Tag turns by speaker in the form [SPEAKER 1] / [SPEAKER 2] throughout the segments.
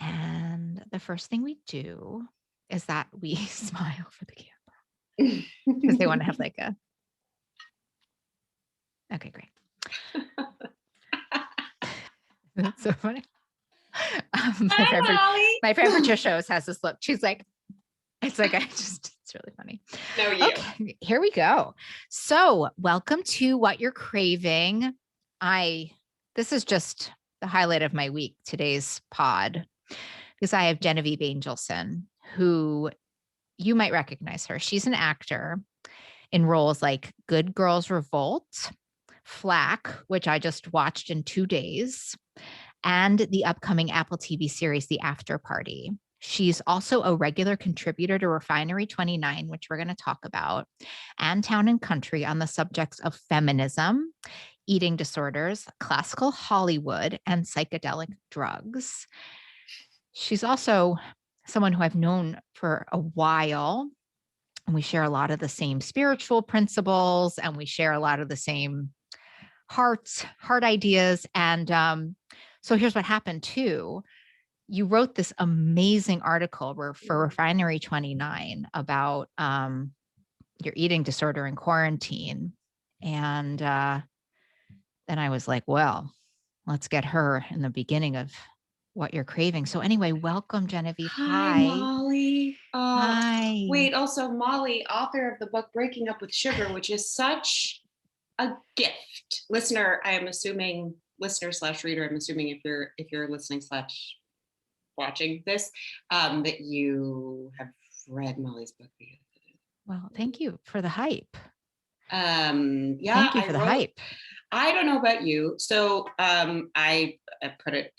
[SPEAKER 1] And the first thing we do is that we smile for the camera because they want to have like a, okay, great. That's so funny. My friend Patricia has this look. She's like, it's really funny.
[SPEAKER 2] No, you.
[SPEAKER 1] Okay, here we go. So welcome to What You're Craving. This is just the highlight of my week, today's pod, because I have Genevieve Angelson, who you might recognize her. She's an actor in roles like Good Girls Revolt, Flack, which I just watched in 2 days, and the upcoming Apple TV series, The After Party. She's also a regular contributor to Refinery 29, which we're going to talk about, and Town and Country on the subjects of feminism, eating disorders, classical Hollywood, and psychedelic drugs. She's also someone who I've known for a while, and we share a lot of the same spiritual principles, and we share a lot of the same heart ideas. And so here's what happened too. You wrote this amazing article for Refinery 29 about your eating disorder in quarantine. And then I was like, well, let's get her in the beginning of What You're Craving. So anyway, welcome, Genevieve.
[SPEAKER 2] Hi, Molly.
[SPEAKER 1] Hi.
[SPEAKER 2] Wait, also Molly, author of the book Breaking Up with Sugar, which is such a gift. Listener, I am assuming, listener/reader, I'm assuming if you're listening / watching this, that you have read Molly's book.
[SPEAKER 1] Well, thank you for the hype.
[SPEAKER 2] Yeah,
[SPEAKER 1] thank you for the hype.
[SPEAKER 2] I don't know about you. So I put it,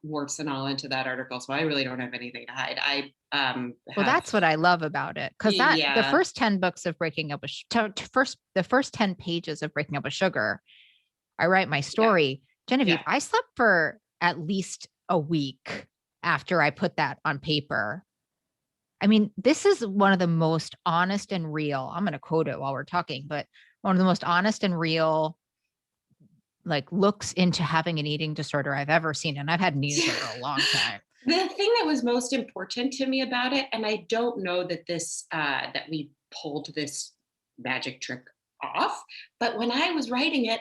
[SPEAKER 2] warts and all into that article. So I really don't have anything to hide.
[SPEAKER 1] Well, that's what I love about it. Because the first 10 books of Breaking Up with the first 10 pages of Breaking Up with Sugar, I write my story. Genevieve, I slept for at least a week after I put that on paper. I mean, this is one of the most honest and real, I'm going to quote it while we're talking, but one of the most honest and real looks into having an eating disorder I've ever seen. And I've had an eating disorder for a long time.
[SPEAKER 2] The thing that was most important to me about it, and I don't know that that we pulled this magic trick off, but when I was writing it,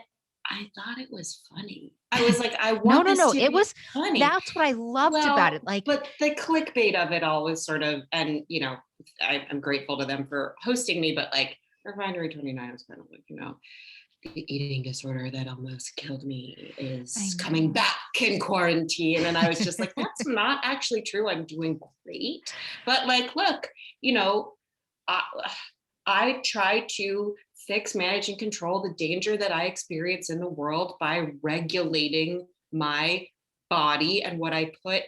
[SPEAKER 2] I thought it was funny. I was like, I want this to be funny.
[SPEAKER 1] That's what I loved about it.
[SPEAKER 2] But the clickbait of it all was sort of, and I'm grateful to them for hosting me, but Refinery 29 was kind of the eating disorder that almost killed me is coming back in quarantine. And I was just like, that's not actually true. I'm doing great. But look, I try to fix, manage, and control the danger that I experience in the world by regulating my body and what I put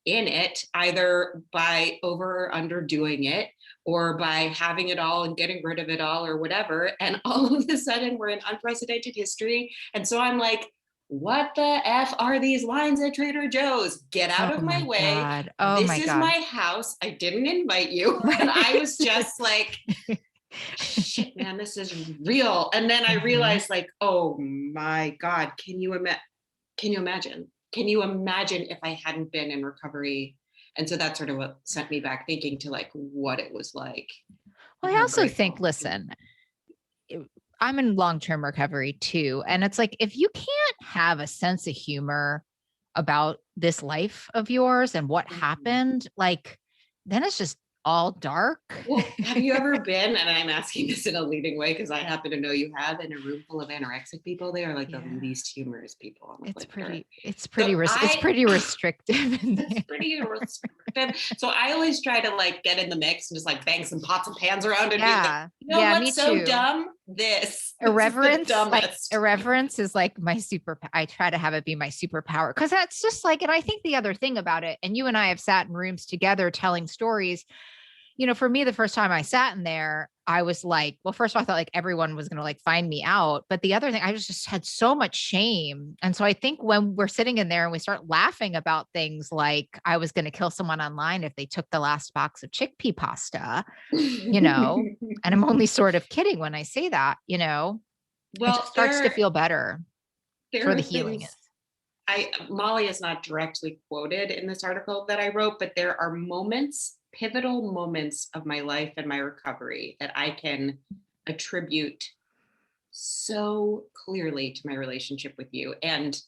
[SPEAKER 2] in it, either by over or underdoing it, or by having it all and getting rid of it all or whatever. And all of a sudden we're in unprecedented history. And so I'm like, what the F are these lines at Trader Joe's? Get out of my way.
[SPEAKER 1] God. Oh
[SPEAKER 2] this is my house. I didn't invite you. And I was just like, shit, man, this is real. And then I realized oh my God, can you imagine? Can you imagine if I hadn't been in recovery? And so that's sort of what sent me back thinking to what it was like.
[SPEAKER 1] Well, I also think, listen, I'm in long-term recovery too. And it's like, if you can't have a sense of humor about this life of yours and what happened, then it's just all dark.
[SPEAKER 2] Well, have you ever been, and I'm asking this in a leading way because I happen to know you have, in a room full of anorexic people? They are the least humorous people on the planet.
[SPEAKER 1] It's pretty restrictive.
[SPEAKER 2] It's pretty restrictive. So I always try to get in the mix and just bang some pots and pans around and be what's so dumb? This
[SPEAKER 1] irreverence. Irreverence is my superpower. I try to have it be my superpower because that's just and I think the other thing about it, and you and I have sat in rooms together telling stories. For me, the first time I sat in there, I was well, first of all, I thought everyone was going to find me out. But the other thing, I just had so much shame. And so I think when we're sitting in there and we start laughing about things I was going to kill someone online if they took the last box of chickpea pasta, and I'm only sort of kidding when I say that, well, it just starts to feel better for the healing.
[SPEAKER 2] Molly is not directly quoted in this article that I wrote, but there are moments, pivotal moments of my life and my recovery that I can attribute so clearly to my relationship with you. And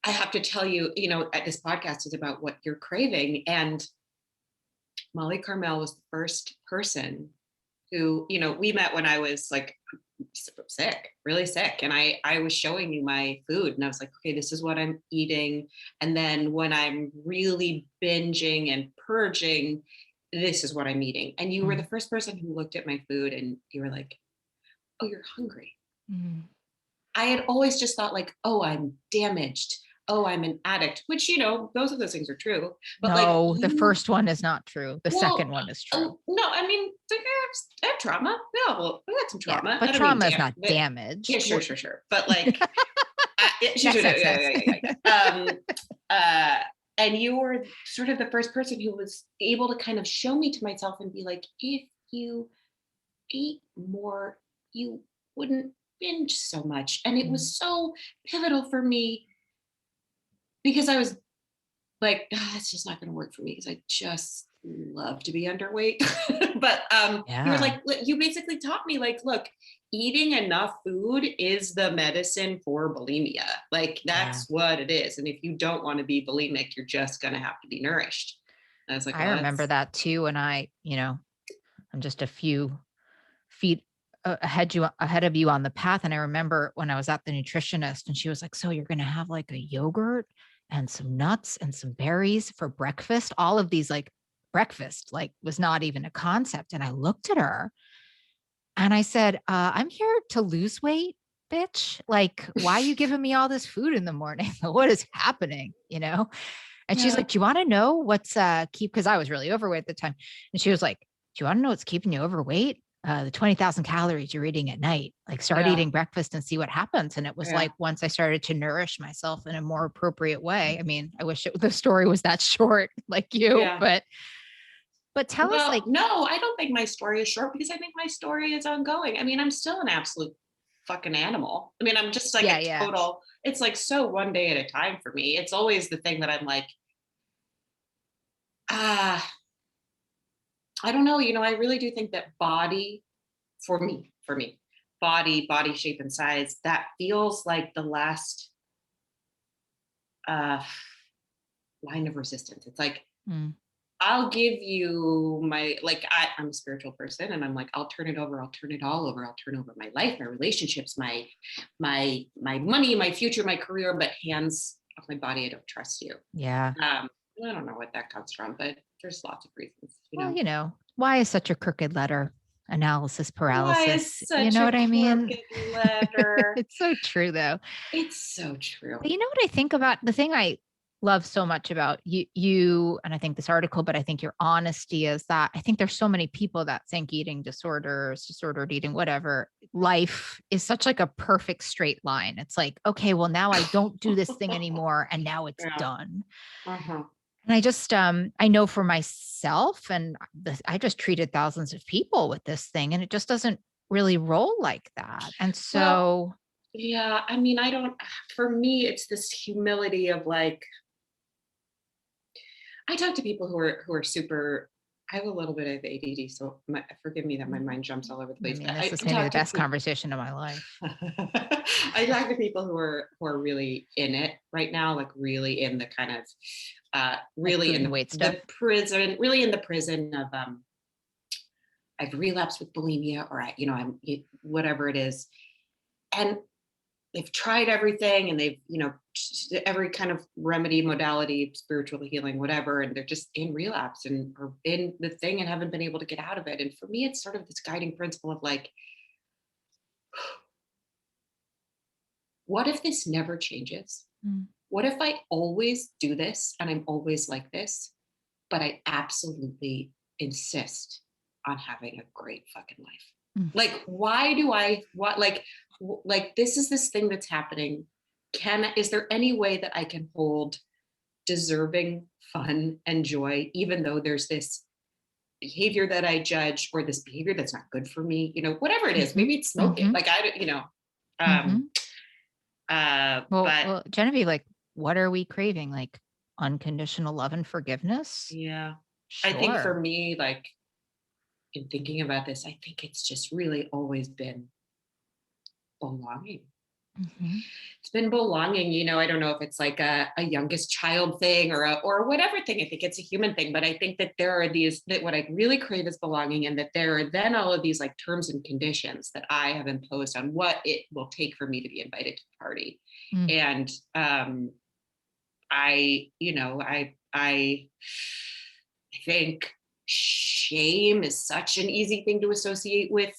[SPEAKER 2] I have to tell you, this podcast is about what you're craving. And Molly Carmel was the first person who, we met when I was like sick, really sick. And I was showing you my food and I was like, okay, this is what I'm eating. And then when I'm really binging and purging, this is what I'm eating. And you were the first person who looked at my food and you were like, oh, you're hungry.
[SPEAKER 1] Mm.
[SPEAKER 2] I had always just thought like, oh, I'm damaged. Oh, I'm an addict, which, both of those things are true. But
[SPEAKER 1] No,
[SPEAKER 2] like
[SPEAKER 1] the first one is not true. The second one is true.
[SPEAKER 2] No, I mean, I have trauma. Well, we had some
[SPEAKER 1] Yeah,
[SPEAKER 2] trauma.
[SPEAKER 1] but
[SPEAKER 2] I don't mean
[SPEAKER 1] trauma is not
[SPEAKER 2] but,
[SPEAKER 1] damage.
[SPEAKER 2] yeah, sure. But like,
[SPEAKER 1] Yes.
[SPEAKER 2] and you were sort of the first person who was able to kind of show me to myself and be like, if you ate more, you wouldn't binge so much. And it was so pivotal for me because I was like, it's just not going to work for me because I just love to be underweight. But you were like, you basically taught me like, look, eating enough food is the medicine for bulimia. Like that's what it is. And if you don't want to be bulimic, you're just going to have to be nourished. And I was like,
[SPEAKER 1] I remember that too. And I'm just a few feet ahead of you on the path. And I remember when I was at the nutritionist and she was like, so you're going to have like a yogurt and some nuts and some berries for breakfast. All of these, like, breakfast, like, was not even a concept. And I looked at her and I said, I'm here to lose weight, bitch. Like, why are you giving me all this food in the morning? What is happening? And she's like, do you want to know what's because I was really overweight at the time. And she was like, do you want to know what's keeping you overweight? The 20,000 calories you're eating at night. Like, start eating breakfast and see what happens. And it was like, once I started to nourish myself in a more appropriate way. I mean, I wish the story was that short like you, but tell us, like,
[SPEAKER 2] no, I don't think my story is short because I think my story is ongoing. I mean, I'm still an absolute fucking animal. I mean, I'm just like total, it's like so one day at a time for me. It's always the thing that I'm like, I don't know, I really do think that body for me, body shape and size, that feels like the last line of resistance. It's like, I'll give you I'm a spiritual person and I'm like, I'll turn it over. I'll turn it all over. I'll turn over my life, my relationships, my money, my future, my career, but hands off my body. I don't trust you.
[SPEAKER 1] Yeah.
[SPEAKER 2] I don't know what that comes from, but there's lots of reasons.
[SPEAKER 1] Why is such a crooked letter? Analysis paralysis.
[SPEAKER 2] Why is such
[SPEAKER 1] you know what I mean?
[SPEAKER 2] Letter?
[SPEAKER 1] It's so true, though.
[SPEAKER 2] It's so true.
[SPEAKER 1] But you know what I think about the thing I love so much about you, and I think this article, but I think your honesty is that I think there's so many people that think eating disorders, disordered eating, whatever, life is such like a perfect straight line. It's like, okay, well, now I don't do this thing anymore and now it's done. And I just, I know for myself, and I just treated thousands of people with this thing, and it just doesn't really roll like that. And so,
[SPEAKER 2] I mean, for me, it's this humility of like, I talk to people who are super, I have a little bit of ADD, so forgive me that my mind jumps all over the place.
[SPEAKER 1] I mean, this is maybe the best conversation of my life.
[SPEAKER 2] I talk to people who are really in it right now, like really in the kind of, really in the prison, really in the prison of, I've relapsed with bulimia, or I'm whatever it is, and they've tried everything and they've, every kind of remedy modality, spiritual healing, whatever, and they're just in relapse and are in the thing and haven't been able to get out of it. And for me, it's sort of this guiding principle of like, what if this never changes? What if I always do this and I'm always like this, but I absolutely insist on having a great fucking life? Like, why do like this is this thing that's happening. Is there any way that I can hold deserving fun and joy, even though there's this behavior that I judge or this behavior that's not good for me, whatever it is, maybe it's smoking. Like But
[SPEAKER 1] Genevieve, like, what are we craving? Like unconditional love and forgiveness?
[SPEAKER 2] yeah, I think for
[SPEAKER 1] Sure.
[SPEAKER 2] me, like in thinking about this, I think it's just really always been belonging.
[SPEAKER 1] Mhm.
[SPEAKER 2] It's been belonging. I don't know if it's like a youngest child thing or whatever thing. I think it's a human thing, but I think that there are these that what I really crave is belonging, and that there are then all of these like terms and conditions that I have imposed on what it will take for me to be invited to the party.
[SPEAKER 1] Mm.
[SPEAKER 2] And I think shame is such an easy thing to associate with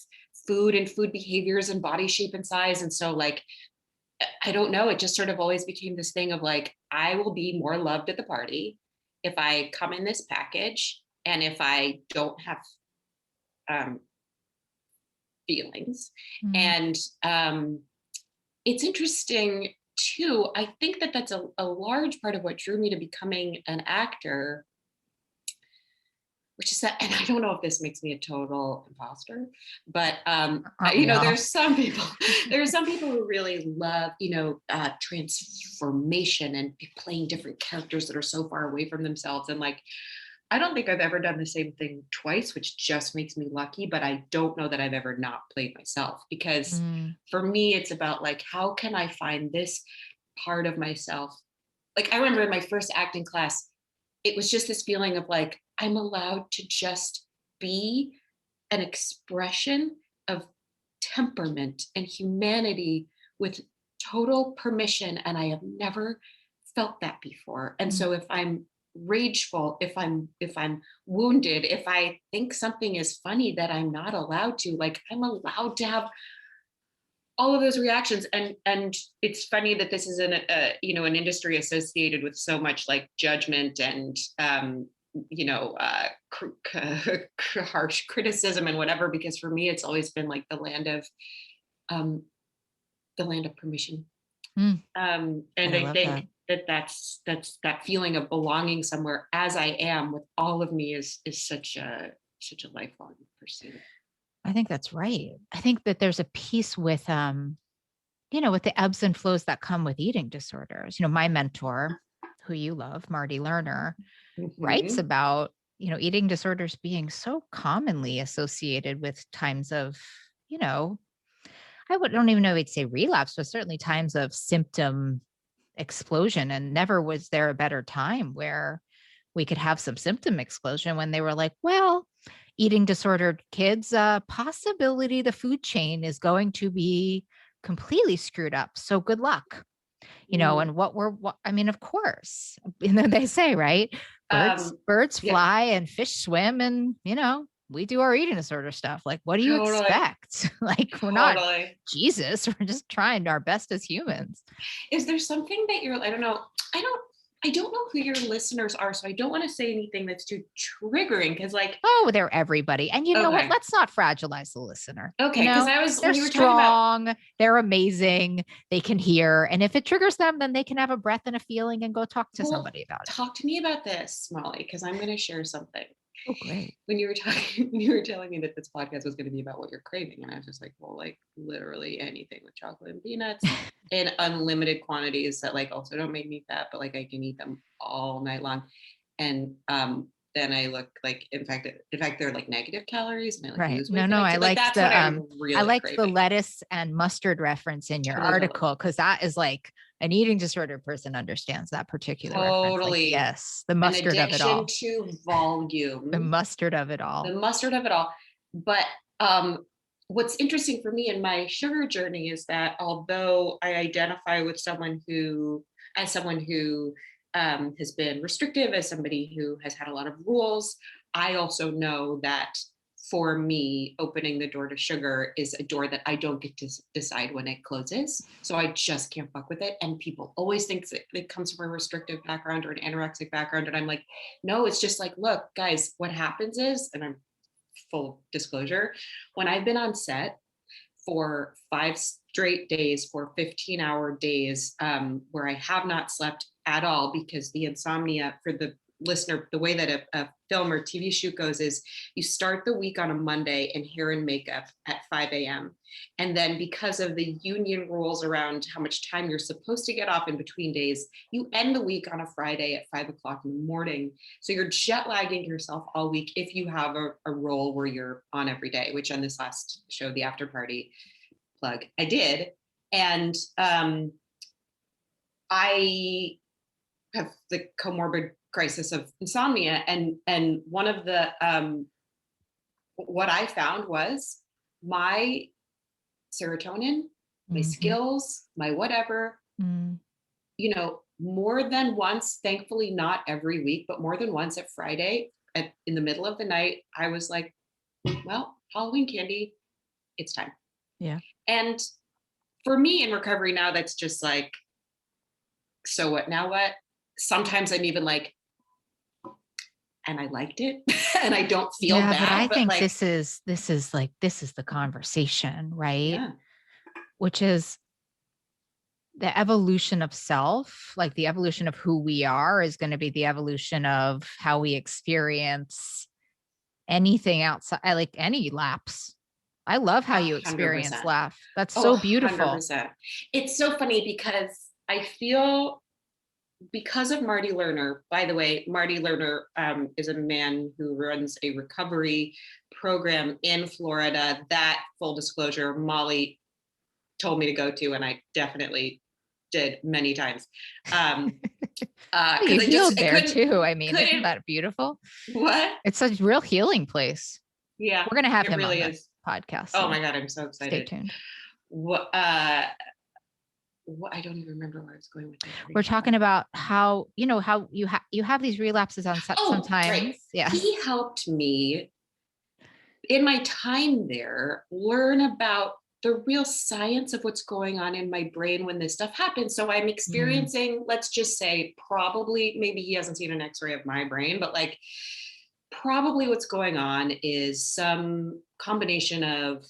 [SPEAKER 2] food and food behaviors and body shape and size. And so like I don't know, it just sort of always became this thing of like, I will be more loved at the party if I come in this package and if I don't have um, feelings.
[SPEAKER 1] Mm.
[SPEAKER 2] And it's interesting too. I think that that's a large part of what drew me to becoming an actor, which is that, and I don't know if this makes me a total imposter, but
[SPEAKER 1] Aren't we all?
[SPEAKER 2] there's some people, there are some people who really love, transformation and playing different characters that are so far away from themselves. And like, I don't think I've ever done the same thing twice, which just makes me lucky, but I don't know that I've ever not played myself, because
[SPEAKER 1] Mm.
[SPEAKER 2] for me, it's about like, how can I find this part of myself? Like, I remember in my first acting class, it was just this feeling of like, I'm allowed to just be an expression of temperament and humanity with total permission. And I have never felt that before. And
[SPEAKER 1] Mm.
[SPEAKER 2] so if I'm rageful, if I'm wounded, if I think something is funny that I'm not allowed to, like I'm allowed to have all of those reactions. And it's funny that this is an industry associated with so much like judgment and harsh criticism and whatever, because for me it's always been like um the land of permission.
[SPEAKER 1] Mm.
[SPEAKER 2] And
[SPEAKER 1] I
[SPEAKER 2] I
[SPEAKER 1] love that.
[SPEAKER 2] think that that's that feeling of belonging somewhere as I am with all of me is such a lifelong pursuit.
[SPEAKER 1] I think that's right. I think that there's a piece with with the ebbs and flows that come with eating disorders. My mentor, who you love, Marty Lerner, writes
[SPEAKER 2] Mhm.
[SPEAKER 1] about, eating disorders being so commonly associated with times of, you know, don't even know if we'd say relapse, but certainly times of symptom explosion. And never was there a better time where we could have some symptom explosion when they were like, well, eating disordered kids, possibility the food chain is going to be completely screwed up. So good luck.
[SPEAKER 2] Mm.
[SPEAKER 1] And I mean, of course, they say, right? Birds,
[SPEAKER 2] Um,
[SPEAKER 1] birds
[SPEAKER 2] yeah,
[SPEAKER 1] fly and fish swim and, we do our eating disorder stuff. Like, what do you
[SPEAKER 2] totally,
[SPEAKER 1] expect? Like, we're not
[SPEAKER 2] totally.
[SPEAKER 1] Jesus. We're just trying our best as humans.
[SPEAKER 2] Is there something that you're, I don't know, I don't know who your listeners are, so I don't want to say anything that's too triggering because like,
[SPEAKER 1] Oh, they're everybody. And you know what?
[SPEAKER 2] okay,
[SPEAKER 1] Let's not fragilize the listener.
[SPEAKER 2] okay, because I was
[SPEAKER 1] They're
[SPEAKER 2] when you were talking about,
[SPEAKER 1] strong. They're amazing. They can hear. And if it triggers them, then they can have a breath and a feeling and go talk to
[SPEAKER 2] well,
[SPEAKER 1] somebody about it.
[SPEAKER 2] talk to me about this, Molly, because I'm going to share something.
[SPEAKER 1] Oh, great.
[SPEAKER 2] When you were talking, when you were telling me that this podcast was going to be about what you're craving, and I was just like, well, like literally anything with chocolate and peanuts in unlimited quantities that like also don't make me fat, but like I can eat them all night long. And then I look like, in fact, they're like negative calories, and I like
[SPEAKER 1] Right.
[SPEAKER 2] lose weight
[SPEAKER 1] No,
[SPEAKER 2] the
[SPEAKER 1] no,
[SPEAKER 2] next day. Like that's what I'm
[SPEAKER 1] I
[SPEAKER 2] really
[SPEAKER 1] liked the
[SPEAKER 2] craving.
[SPEAKER 1] lettuce and mustard reference in your
[SPEAKER 2] Oh, those are like
[SPEAKER 1] article because that is like an eating disorder person understands that particular reference. Like,
[SPEAKER 2] totally
[SPEAKER 1] yes, the
[SPEAKER 2] an
[SPEAKER 1] mustard of it
[SPEAKER 2] addiction
[SPEAKER 1] all.
[SPEAKER 2] to
[SPEAKER 1] The
[SPEAKER 2] volume,
[SPEAKER 1] mustard of it
[SPEAKER 2] the
[SPEAKER 1] all.
[SPEAKER 2] mustard of it all. But what's interesting for me in my sugar journey is that although I identify with someone who has been restrictive, as somebody who has had a lot of rules, I also know that for me, opening the door to sugar is a door that I don't get to decide when it closes. So I just can't fuck with it. And people always think that it comes from a restrictive background or an anorexic background. And I'm like, no, it's just like, look, guys, what happens is, and I'm full disclosure, when I've been on set for 5 straight days, for 15-hour days, where I have not slept at all because the insomnia for the listener, the way that a film or TV shoot goes is you start the week on a Monday in hair and makeup at 5 a.m. And then because of the union rules around how much time you're supposed to get off in between days, you end the week on a Friday at 5 o'clock in the morning. So you're jet lagging yourself all week if you have a role where you're on every day, which on this last show, The After Party, plug, I did. And I have the comorbid crisis of insomnia. And one of the, what I found was my serotonin, my skills, my whatever, you know, more than once, thankfully not every week, but more than once at Friday in the middle of the night, I was like, well, Halloween candy, it's time.
[SPEAKER 1] Yeah.
[SPEAKER 2] And for me in recovery now, that's just like, so what, now what? Sometimes I'm even like, and I liked it and I don't feel bad.
[SPEAKER 1] But I think
[SPEAKER 2] like,
[SPEAKER 1] this is the conversation, right?
[SPEAKER 2] Yeah.
[SPEAKER 1] Which is the evolution of self, like the evolution of who we are is going to be the evolution of how we experience anything outside, like any lapse. I love how you experience
[SPEAKER 2] 100%.
[SPEAKER 1] laugh. That's so beautiful.
[SPEAKER 2] 100%. It's so funny because I feel, because of Marty Lerner, by the way, Marty Lerner is a man who runs a recovery program in Florida that, full disclosure, Molly told me to go to, and I definitely did many times.
[SPEAKER 1] You healed there too. I mean, isn't that beautiful?
[SPEAKER 2] What?
[SPEAKER 1] It's a real healing place.
[SPEAKER 2] Yeah.
[SPEAKER 1] We're going to have him
[SPEAKER 2] really
[SPEAKER 1] on the podcast.
[SPEAKER 2] So. Oh my God, I'm so excited.
[SPEAKER 1] Stay tuned.
[SPEAKER 2] What, I don't even remember where I was going with it.
[SPEAKER 1] We're talking about how, you know, how you have these relapses on sometimes. Right. Yeah.
[SPEAKER 2] He helped me in my time there learn about the real science of what's going on in my brain when this stuff happens. So I'm experiencing, let's just say, probably, maybe he hasn't seen an x-ray of my brain, but like probably what's going on is some combination of,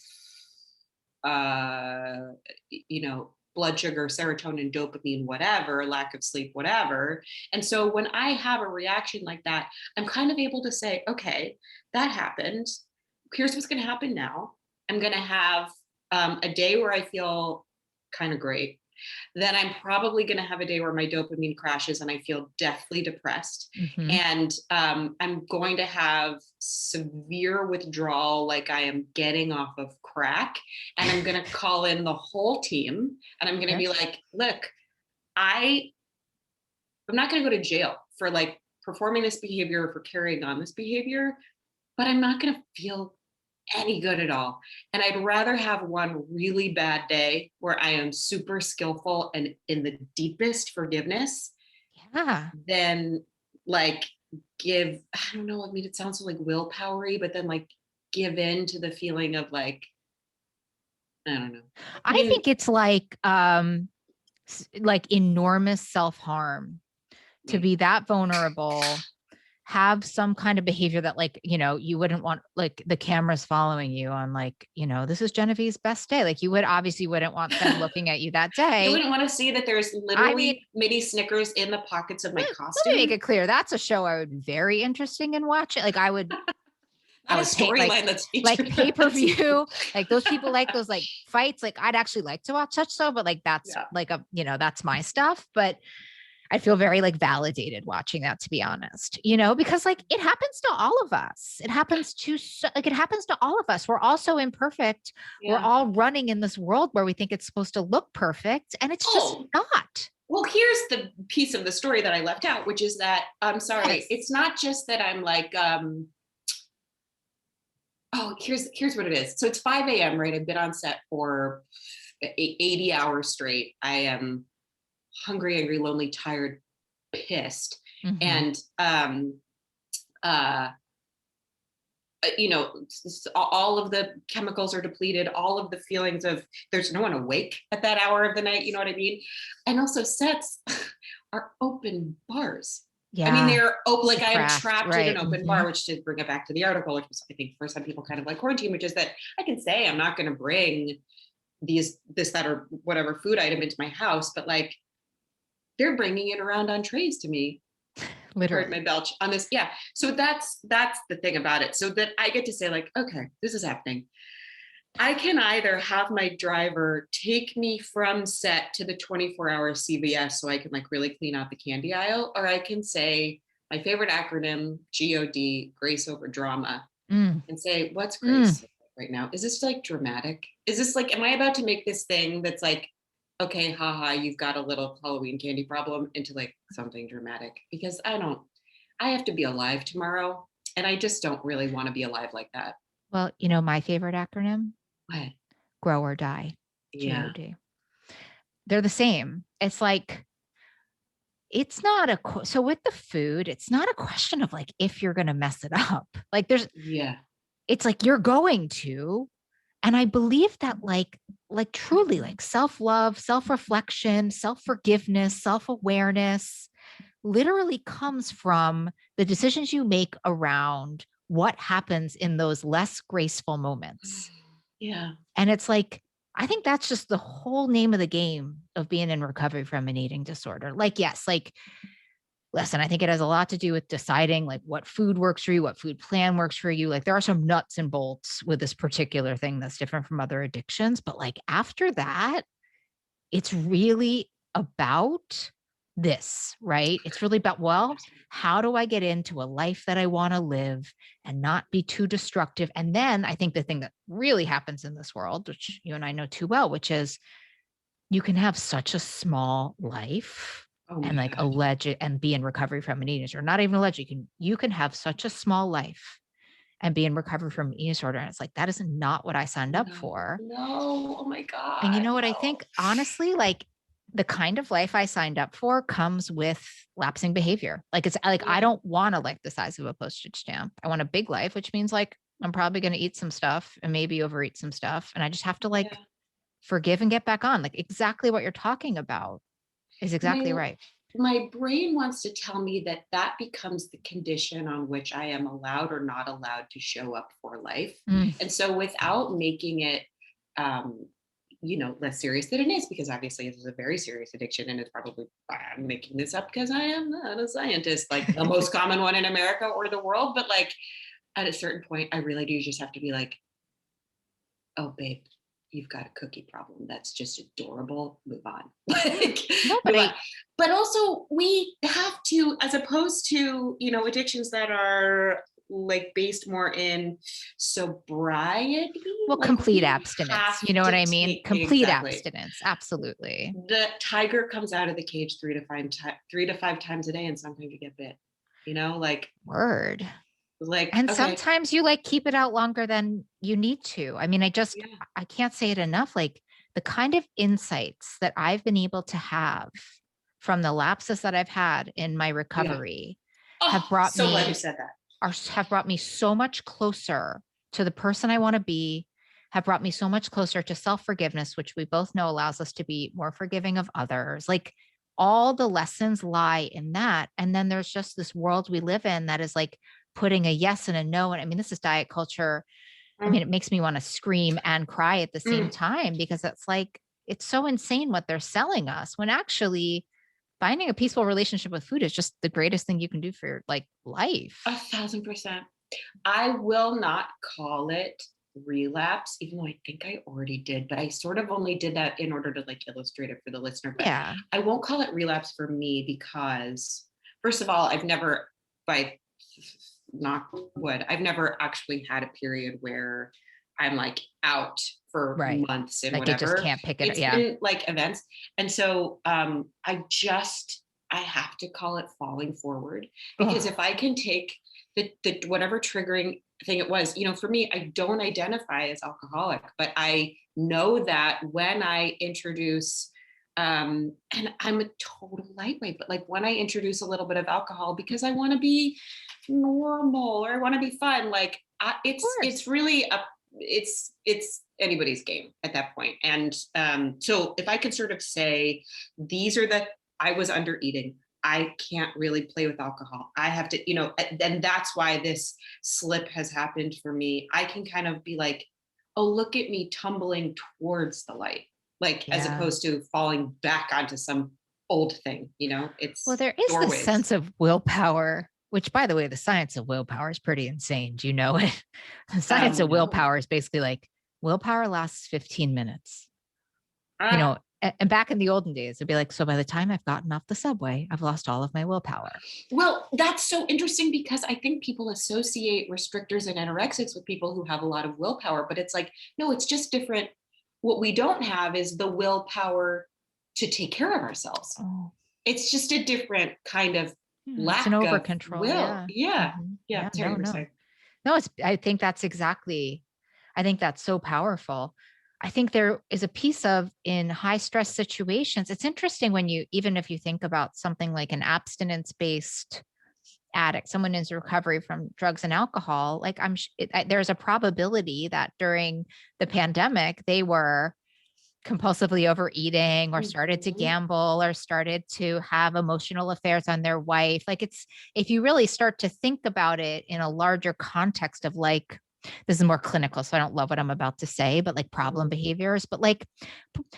[SPEAKER 2] you know, blood sugar, serotonin, dopamine, whatever, lack of sleep, whatever. And so when I have a reaction like that, I'm kind of able to say, okay, that happened. Here's what's going to happen now. I'm going to have a day where I feel kind of great. Then I'm probably going to have a day where my dopamine crashes and I feel deathly depressed. And I'm going to have severe withdrawal, like I am getting off of crack. And I'm going to call in the whole team and I'm going to be like, look, I'm not going to go to jail for like performing this behavior or for carrying on this behavior, but I'm not going to feel any good at all. And I'd rather have one really bad day where I am super skillful and in the deepest forgiveness than like give, I don't know, I mean, it sounds so like willpowery, but then like give in to the feeling of like, I don't know.
[SPEAKER 1] I think it's like enormous self-harm to be that vulnerable, have some kind of behavior that like, you know, you wouldn't want like the cameras following you on like, you know, this is Genevieve's best day. Like you wouldn't want them looking at you that day.
[SPEAKER 2] You wouldn't want to see that there's literally mini Snickers in the pockets of my costume.
[SPEAKER 1] Let me make it clear. That's a show I would be very interested in watching. Like I would
[SPEAKER 2] a storyline that's
[SPEAKER 1] like pay-per-view, like those people like those like fights. Like I'd actually like to watch such show, but like that's like a, you know, that's my stuff. But I feel very like validated watching that, to be honest, you know, because like it happens to all of us. It happens to all of us. We're also imperfect. Yeah. We're all running in this world where we think it's supposed to look perfect and it's just not.
[SPEAKER 2] Well, here's the piece of the story that I left out, which is that I'm sorry. Yes. It's not just that I'm like, here's what it is. So it's 5 a.m., right? I've been on set for 80 hours straight. I am hungry, angry, lonely, tired, pissed. And, you know, all of the chemicals are depleted, all of the feelings of there's no one awake at that hour of the night. You know what I mean? And also sets are open bars. Yeah. I mean, they're open, like I am trapped in an open bar, which to bring it back to the article, which was, I think for some people kind of like quarantine, which is that I can say I'm not going to bring this, that, or whatever food item into my house, but like, they're bringing it around on trays to me Pardon my
[SPEAKER 1] Literally.
[SPEAKER 2] belch on this. Yeah. So that's the thing about it. So that I get to say like, okay, this is happening. I can either have my driver take me from set to the 24-hour CVS so I can like really clean out the candy aisle, or I can say my favorite acronym, GOD, grace over drama,
[SPEAKER 1] Mm,
[SPEAKER 2] and say, what's
[SPEAKER 1] mm.
[SPEAKER 2] grace right now? Is this like dramatic? Is this like, am I about to make this thing that's like, okay, haha, you've got a little Halloween candy problem into like something dramatic? Because I have to be alive tomorrow. And I just don't really want to be alive like that.
[SPEAKER 1] Well, my favorite acronym,
[SPEAKER 2] What?
[SPEAKER 1] grow or die,
[SPEAKER 2] Yeah.
[SPEAKER 1] GOD. They're the same. It's like, it's not so with the food, it's not a question of like if you're going to mess it up. Like
[SPEAKER 2] Yeah.
[SPEAKER 1] it's like you're going to. And I believe that like truly like self-love, self-reflection, self-forgiveness, self-awareness literally comes from the decisions you make around what happens in those less graceful moments.
[SPEAKER 2] Yeah.
[SPEAKER 1] And it's like, I think that's just the whole name of the game of being in recovery from an eating disorder. Like, yes, like, listen, I think it has a lot to do with deciding like what food works for you, what food plan works for you. Like, there are some nuts and bolts with this particular thing that's different from other addictions. But like, after that, it's really about this, right? It's really about, well, how do I get into a life that I want to live and not be too destructive? And then I think the thing that really happens in this world, which you and I know too well, which is you can have such a small life
[SPEAKER 2] Oh
[SPEAKER 1] and
[SPEAKER 2] my
[SPEAKER 1] like
[SPEAKER 2] God.
[SPEAKER 1] and be in recovery from an eating disorder. Not even alleged. You can have such a small life and be in recovery from an eating disorder. And it's like, that is not what I signed up
[SPEAKER 2] No,
[SPEAKER 1] for.
[SPEAKER 2] no. Oh my
[SPEAKER 1] And you
[SPEAKER 2] God.
[SPEAKER 1] know what I
[SPEAKER 2] No.
[SPEAKER 1] think? Honestly, like the kind of life I signed up for comes with lapsing behavior. Like it's like I
[SPEAKER 2] Yeah.
[SPEAKER 1] don't want a life the size of a postage stamp. I want a big life, which means like I'm probably going to eat some stuff and maybe overeat some stuff. And I just have to
[SPEAKER 2] Yeah.
[SPEAKER 1] like forgive and get back on. Like exactly what you're talking about is exactly
[SPEAKER 2] My
[SPEAKER 1] right.
[SPEAKER 2] my brain wants to tell me that that becomes the condition on which I am allowed or not allowed to show up for life.
[SPEAKER 1] Mm,
[SPEAKER 2] And so without making it um, less serious than it is, because obviously this is a very serious addiction and it's probably, I'm making this up because I am not a scientist, like the most common one in America or the world. But like at a certain point, I really do just have to be like, oh babe, you've got a cookie problem. That's just adorable. Move on. Like
[SPEAKER 1] no,
[SPEAKER 2] move on. But also we have to, as opposed to, addictions that are like based more in sobriety,
[SPEAKER 1] well,
[SPEAKER 2] like
[SPEAKER 1] complete
[SPEAKER 2] we
[SPEAKER 1] abstinence.
[SPEAKER 2] have
[SPEAKER 1] You know what
[SPEAKER 2] to
[SPEAKER 1] I mean?
[SPEAKER 2] take
[SPEAKER 1] Complete
[SPEAKER 2] exactly.
[SPEAKER 1] abstinence. Absolutely.
[SPEAKER 2] The tiger comes out of the cage 3 to 5 times a day, and sometimes you get bit. Like
[SPEAKER 1] Word.
[SPEAKER 2] like
[SPEAKER 1] And
[SPEAKER 2] okay,
[SPEAKER 1] sometimes you like keep it out longer than you need to. I mean,
[SPEAKER 2] yeah,
[SPEAKER 1] I can't say it enough. Like the kind of insights that I've been able to have from the lapses that I've had in my
[SPEAKER 2] yeah.
[SPEAKER 1] recovery have
[SPEAKER 2] Oh,
[SPEAKER 1] brought
[SPEAKER 2] so glad you
[SPEAKER 1] me
[SPEAKER 2] said that.
[SPEAKER 1] have brought me so much closer to the person I want to be, have brought me so much closer to self-forgiveness, which we both know allows us to be more forgiving of others. Like all the lessons lie in that. And then there's just this world we live in that is like putting a yes and a no. And I mean, this is diet culture. I mean,
[SPEAKER 2] Mm,
[SPEAKER 1] it makes me want to scream and cry at the same
[SPEAKER 2] mm.
[SPEAKER 1] time because it's like, it's so insane what they're selling us when actually finding a peaceful relationship with food is just the greatest thing you can do for your like life.
[SPEAKER 2] 1,000%. I will not call it relapse, even though I think I already did, but I sort of only did that in order to like illustrate it for the listener. But
[SPEAKER 1] Yeah.
[SPEAKER 2] I won't call it relapse for me because, first of all, I've never, by knock wood, I've never actually had a period where I'm like out for
[SPEAKER 1] Right.
[SPEAKER 2] months and
[SPEAKER 1] Like it just
[SPEAKER 2] whatever.
[SPEAKER 1] can't pick it up.
[SPEAKER 2] It's
[SPEAKER 1] Yeah.
[SPEAKER 2] been like events. And so I have to call it falling forward, because
[SPEAKER 1] Oh,
[SPEAKER 2] if I can take the whatever triggering thing it was, for me, I don't identify as alcoholic, but I know that when I introduce and I'm a total lightweight, but like when I introduce a little bit of alcohol because I want to be normal or I want to be fun, like
[SPEAKER 1] of
[SPEAKER 2] it's
[SPEAKER 1] course.
[SPEAKER 2] really a it's anybody's game at that point. And so if I could sort of say these are the, I was under eating, I can't really play with alcohol, I have to, and that's why this slip has happened for me. I can kind of be like, oh, look at me tumbling towards the light, like as
[SPEAKER 1] Yeah.
[SPEAKER 2] opposed to falling back onto some old thing,
[SPEAKER 1] Well,
[SPEAKER 2] it's
[SPEAKER 1] there is this
[SPEAKER 2] doorways.
[SPEAKER 1] sense of willpower, which, by the way, the science of willpower is pretty insane. Do you know it? The science of
[SPEAKER 2] No.
[SPEAKER 1] willpower is basically like willpower lasts 15 minutes.
[SPEAKER 2] Ah,
[SPEAKER 1] And back in the olden days, it'd be like, so by the time I've gotten off the subway, I've lost all of my willpower.
[SPEAKER 2] well, that's so interesting because I think people associate restrictors and anorexics with people who have a lot of willpower, but it's like, no, it's just different. What we don't have is the willpower to take care of ourselves.
[SPEAKER 1] Oh,
[SPEAKER 2] It's just a different kind of
[SPEAKER 1] it's an
[SPEAKER 2] lack
[SPEAKER 1] over
[SPEAKER 2] of
[SPEAKER 1] control.
[SPEAKER 2] will.
[SPEAKER 1] Yeah.
[SPEAKER 2] Yeah. Yeah.
[SPEAKER 1] Yeah.
[SPEAKER 2] Terry, you were
[SPEAKER 1] No.
[SPEAKER 2] saying.
[SPEAKER 1] No, I think I think that's so powerful. I think there is a piece of in high stress situations. It's interesting when even if you think about something like an abstinence based addict, someone in recovery from drugs and alcohol, like there's a probability that during the pandemic, they were compulsively overeating or started to
[SPEAKER 2] Mhm.
[SPEAKER 1] gamble or started to have emotional affairs on their wife. Like if you really start to think about it in a larger context of like, this is more clinical, so I don't love what I'm about to say, but like problem behaviors, but like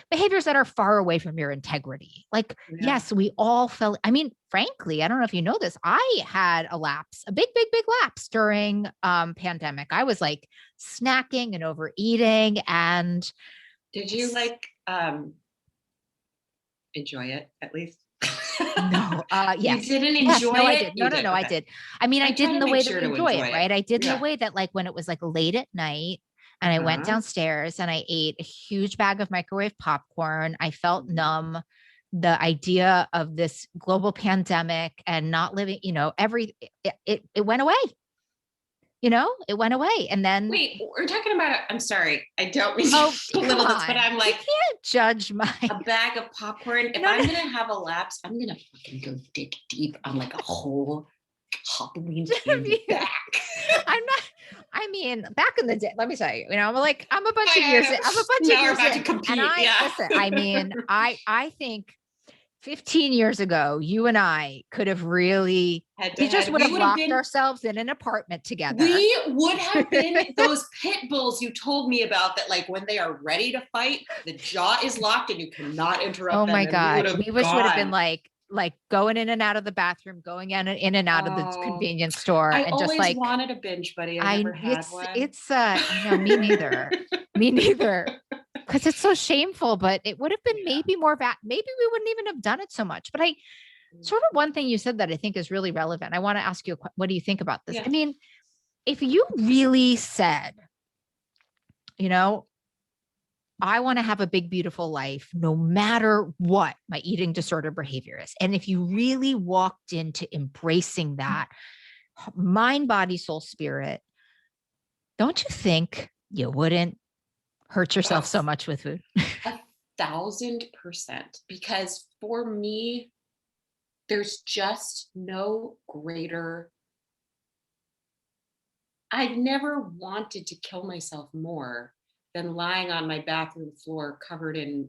[SPEAKER 1] behaviors that are far away from your integrity. Like,
[SPEAKER 2] Yeah.
[SPEAKER 1] yes, we all felt, I mean, frankly, I don't know if you know this, I had a lapse, a big, big, big lapse during pandemic. I was like snacking and overeating and
[SPEAKER 2] Did you like enjoy it at least?
[SPEAKER 1] no,
[SPEAKER 2] You
[SPEAKER 1] yes.
[SPEAKER 2] didn't
[SPEAKER 1] Yes,
[SPEAKER 2] enjoy
[SPEAKER 1] no, I
[SPEAKER 2] it?
[SPEAKER 1] did. No,
[SPEAKER 2] You
[SPEAKER 1] no,
[SPEAKER 2] did.
[SPEAKER 1] no, I
[SPEAKER 2] Okay.
[SPEAKER 1] did. I mean, I
[SPEAKER 2] I
[SPEAKER 1] did
[SPEAKER 2] try
[SPEAKER 1] in
[SPEAKER 2] to
[SPEAKER 1] the
[SPEAKER 2] make
[SPEAKER 1] way that
[SPEAKER 2] sure
[SPEAKER 1] we
[SPEAKER 2] to
[SPEAKER 1] enjoy
[SPEAKER 2] enjoy
[SPEAKER 1] it,
[SPEAKER 2] it.
[SPEAKER 1] right? I did in the
[SPEAKER 2] Yeah.
[SPEAKER 1] way that like when it was like late at night and I went
[SPEAKER 2] Uh-huh.
[SPEAKER 1] downstairs and I ate a huge bag of microwave popcorn. I felt
[SPEAKER 2] Mhm.
[SPEAKER 1] numb. The idea of this global pandemic and not living, it went away. It went away. And then,
[SPEAKER 2] Wait, we're talking about I'm sorry. I don't mean to
[SPEAKER 1] oh, come
[SPEAKER 2] belittle this, but
[SPEAKER 1] on.
[SPEAKER 2] I'm
[SPEAKER 1] You
[SPEAKER 2] like
[SPEAKER 1] can't judge my,
[SPEAKER 2] a bag of popcorn. If
[SPEAKER 1] no,
[SPEAKER 2] I'm
[SPEAKER 1] no.
[SPEAKER 2] gonna have a lapse, I'm gonna fucking go dig deep on like a whole Halloween candy bag.
[SPEAKER 1] I'm not, I mean, back in the day, let me tell you, I'm a bunch of
[SPEAKER 2] I
[SPEAKER 1] years
[SPEAKER 2] know.
[SPEAKER 1] in, I'm a bunch of
[SPEAKER 2] Now we're
[SPEAKER 1] years
[SPEAKER 2] about to
[SPEAKER 1] in. And
[SPEAKER 2] compete. Yeah.
[SPEAKER 1] listen, I mean, I think 15 years ago, you and I could have really,
[SPEAKER 2] Head to
[SPEAKER 1] we just
[SPEAKER 2] head.
[SPEAKER 1] would
[SPEAKER 2] We
[SPEAKER 1] have
[SPEAKER 2] would have
[SPEAKER 1] locked
[SPEAKER 2] been
[SPEAKER 1] ourselves in an apartment together.
[SPEAKER 2] we would have been those pit bulls you told me about that like when they are ready to fight, the jaw is locked and you cannot interrupt
[SPEAKER 1] Oh
[SPEAKER 2] them.
[SPEAKER 1] my
[SPEAKER 2] And we would
[SPEAKER 1] God.
[SPEAKER 2] have
[SPEAKER 1] We wish would have been
[SPEAKER 2] gone.
[SPEAKER 1] like going in and out of the bathroom, going in and out of the
[SPEAKER 2] Oh,
[SPEAKER 1] convenience store
[SPEAKER 2] I
[SPEAKER 1] and just
[SPEAKER 2] always
[SPEAKER 1] like,
[SPEAKER 2] wanted a binge buddy. I never had one.
[SPEAKER 1] I know, me neither. Me neither. Because it's so shameful, but it would have been
[SPEAKER 2] Yeah.
[SPEAKER 1] maybe more maybe we wouldn't even have done it so much. But I sort of one thing you said that I think is really relevant. I want to ask you, what do you think about this?
[SPEAKER 2] Yeah.
[SPEAKER 1] I mean, if you really said, you know, I want to have a big, beautiful life, no matter what my eating disorder behavior is. And if you really walked into embracing that mind, body, soul, spirit, don't you think you wouldn't hurt yourself
[SPEAKER 2] Oh,
[SPEAKER 1] so much with food?
[SPEAKER 2] 1,000%. Because for me, there's just no greater. I've never wanted to kill myself more than lying on my bathroom floor covered in,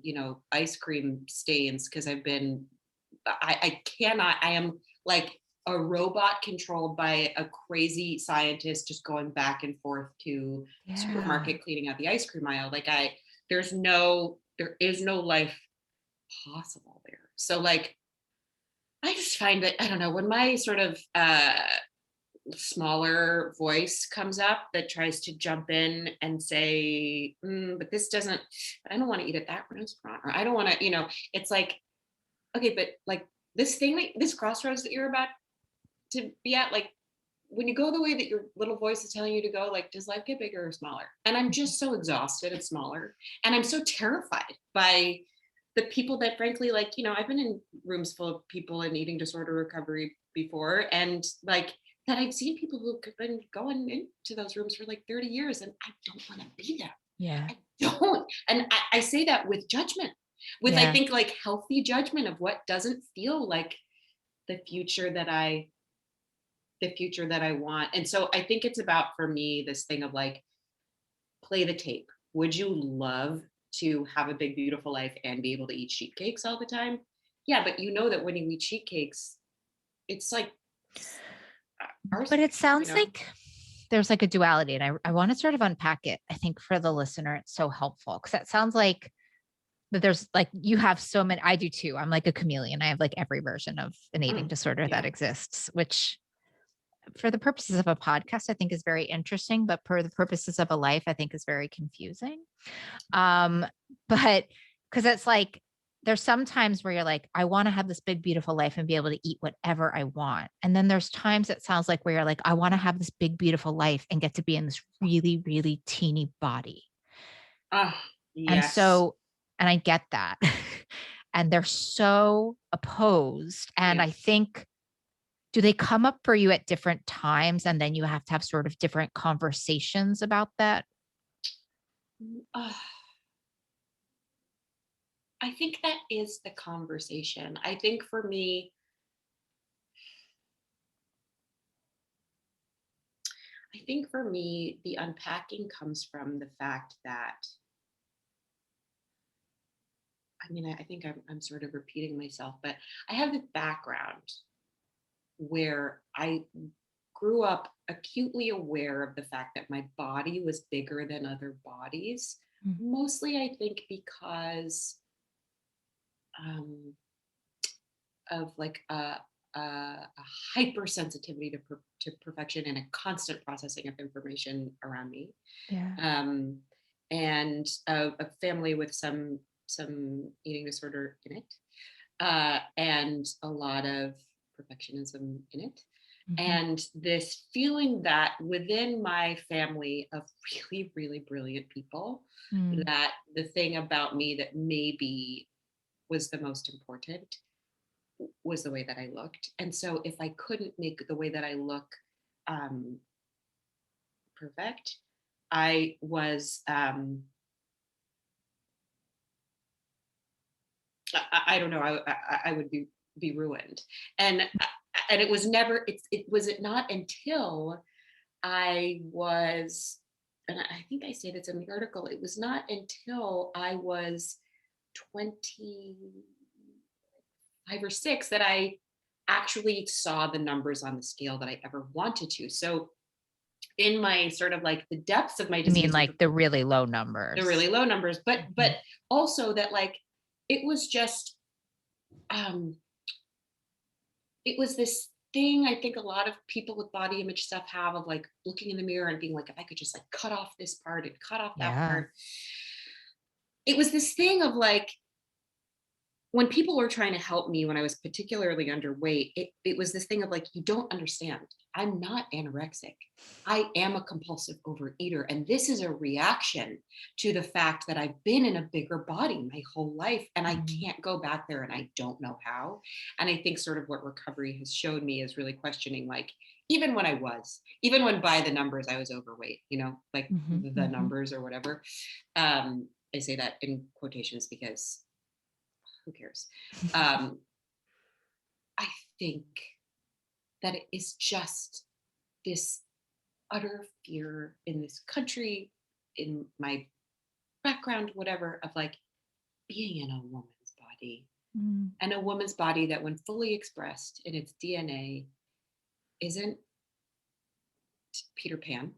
[SPEAKER 2] ice cream stains because I cannot, I am like a robot controlled by a crazy scientist just going back and forth to
[SPEAKER 1] Yeah.
[SPEAKER 2] supermarket cleaning out the ice cream aisle. There is no life possible there. So like, I just find that, I don't know, when my sort of smaller voice comes up that tries to jump in and say, but this doesn't, I don't want to eat at that restaurant, or I don't want to, it's like, okay, but like this crossroads that you're about to be at, like when you go the way that your little voice is telling you to go, like, does life get bigger or smaller? And I'm just so exhausted and smaller. And I'm so terrified by the people that frankly, like, I've been in rooms full of people in eating disorder recovery before. And like that I've seen people who have been going into those rooms for like 30 years and I don't want to be there.
[SPEAKER 1] Yeah.
[SPEAKER 2] I don't. And I say that with judgment, with I
[SPEAKER 1] Yeah.
[SPEAKER 2] think like healthy judgment of what doesn't feel like the future that I want. And so I think it's about for me this thing of like play the tape. Would you love to have a big beautiful life and be able to eat sheet cakes all the time? Yeah, but you know that when you eat sheet cakes, it's like
[SPEAKER 1] But it
[SPEAKER 2] arsenic,
[SPEAKER 1] sounds like there's like a duality. And I want to sort of unpack it. I think for the listener, it's so helpful because that sounds like But there's like, you have so many, I do too. I'm like a chameleon. I have like every version of an eating disorder that exists, which for the purposes of a podcast, I think is very interesting, but for the purposes of a life, I think is very confusing. But because it's like, there's some times where you're like, I want to have this big, beautiful life and be able to eat whatever I want. And then there's times it sounds like where you're like, I want to have this big, beautiful life and get to be in this really, really teeny body. And
[SPEAKER 2] Yes.
[SPEAKER 1] so, and I get that. And they're so opposed. And I think, do they come up for you at different times and then you have to have sort of different conversations about that?
[SPEAKER 2] I think that is the conversation. I think for me, the unpacking comes from the fact that, I mean, I think I'm sort of repeating myself, but I have this background where I grew up acutely aware of the fact that my body was bigger than other bodies. Mostly, I think, because of like a hypersensitivity to perfection and a constant processing of information around me.
[SPEAKER 1] Yeah.
[SPEAKER 2] And a family with some eating disorder in it, and a lot of perfectionism in it. And this feeling that within my family of really, really brilliant people, that the thing about me that maybe was the most important was the way that I looked. And so if I couldn't make the way that I look perfect, I was, I don't know, I would be ruined. And it was never, it was it not until I was, and I think I say this in the article, it was not until I was 25 or 6 that I actually saw the numbers on the scale that I ever wanted to. So in my sort of like the depths of my
[SPEAKER 1] You mean
[SPEAKER 2] disease,
[SPEAKER 1] like the really low numbers?
[SPEAKER 2] the really low numbers, but also that like it was just it was this thing I think a lot of people with body image stuff have of like looking in the mirror and being like, if I could just like cut off this part and cut off that part. It was this thing of like, when people were trying to help me when I was particularly underweight, it was this thing of like, you don't understand. I'm not anorexic. I am a compulsive overeater. And this is a reaction to the fact that I've been in a bigger body my whole life and I can't go back there and I don't know how. And I think sort of what recovery has showed me is really questioning, like, even when by the numbers, I was overweight, like the numbers or whatever. I say that in quotations because who cares? I think that it is just this utter fear in this country, in my background, whatever, of like being in a woman's body. And a woman's body that, when fully expressed in its DNA, isn't Peter Pan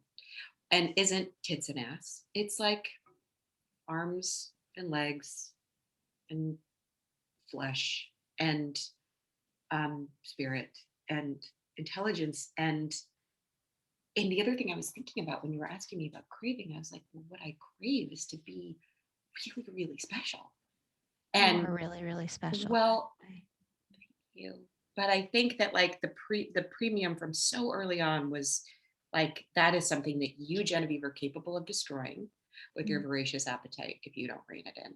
[SPEAKER 2] and isn't tits and ass. It's like arms and legs and flesh and spirit and intelligence. And the other thing I was thinking about when you were asking me about craving, I was like, well, what I crave is to be really, really special. And
[SPEAKER 1] you are really, really special.
[SPEAKER 2] Well, thank you. But I think that like the premium from so early on was like, that is something that you, Genevieve, are capable of destroying with your voracious appetite if you don't rein it in.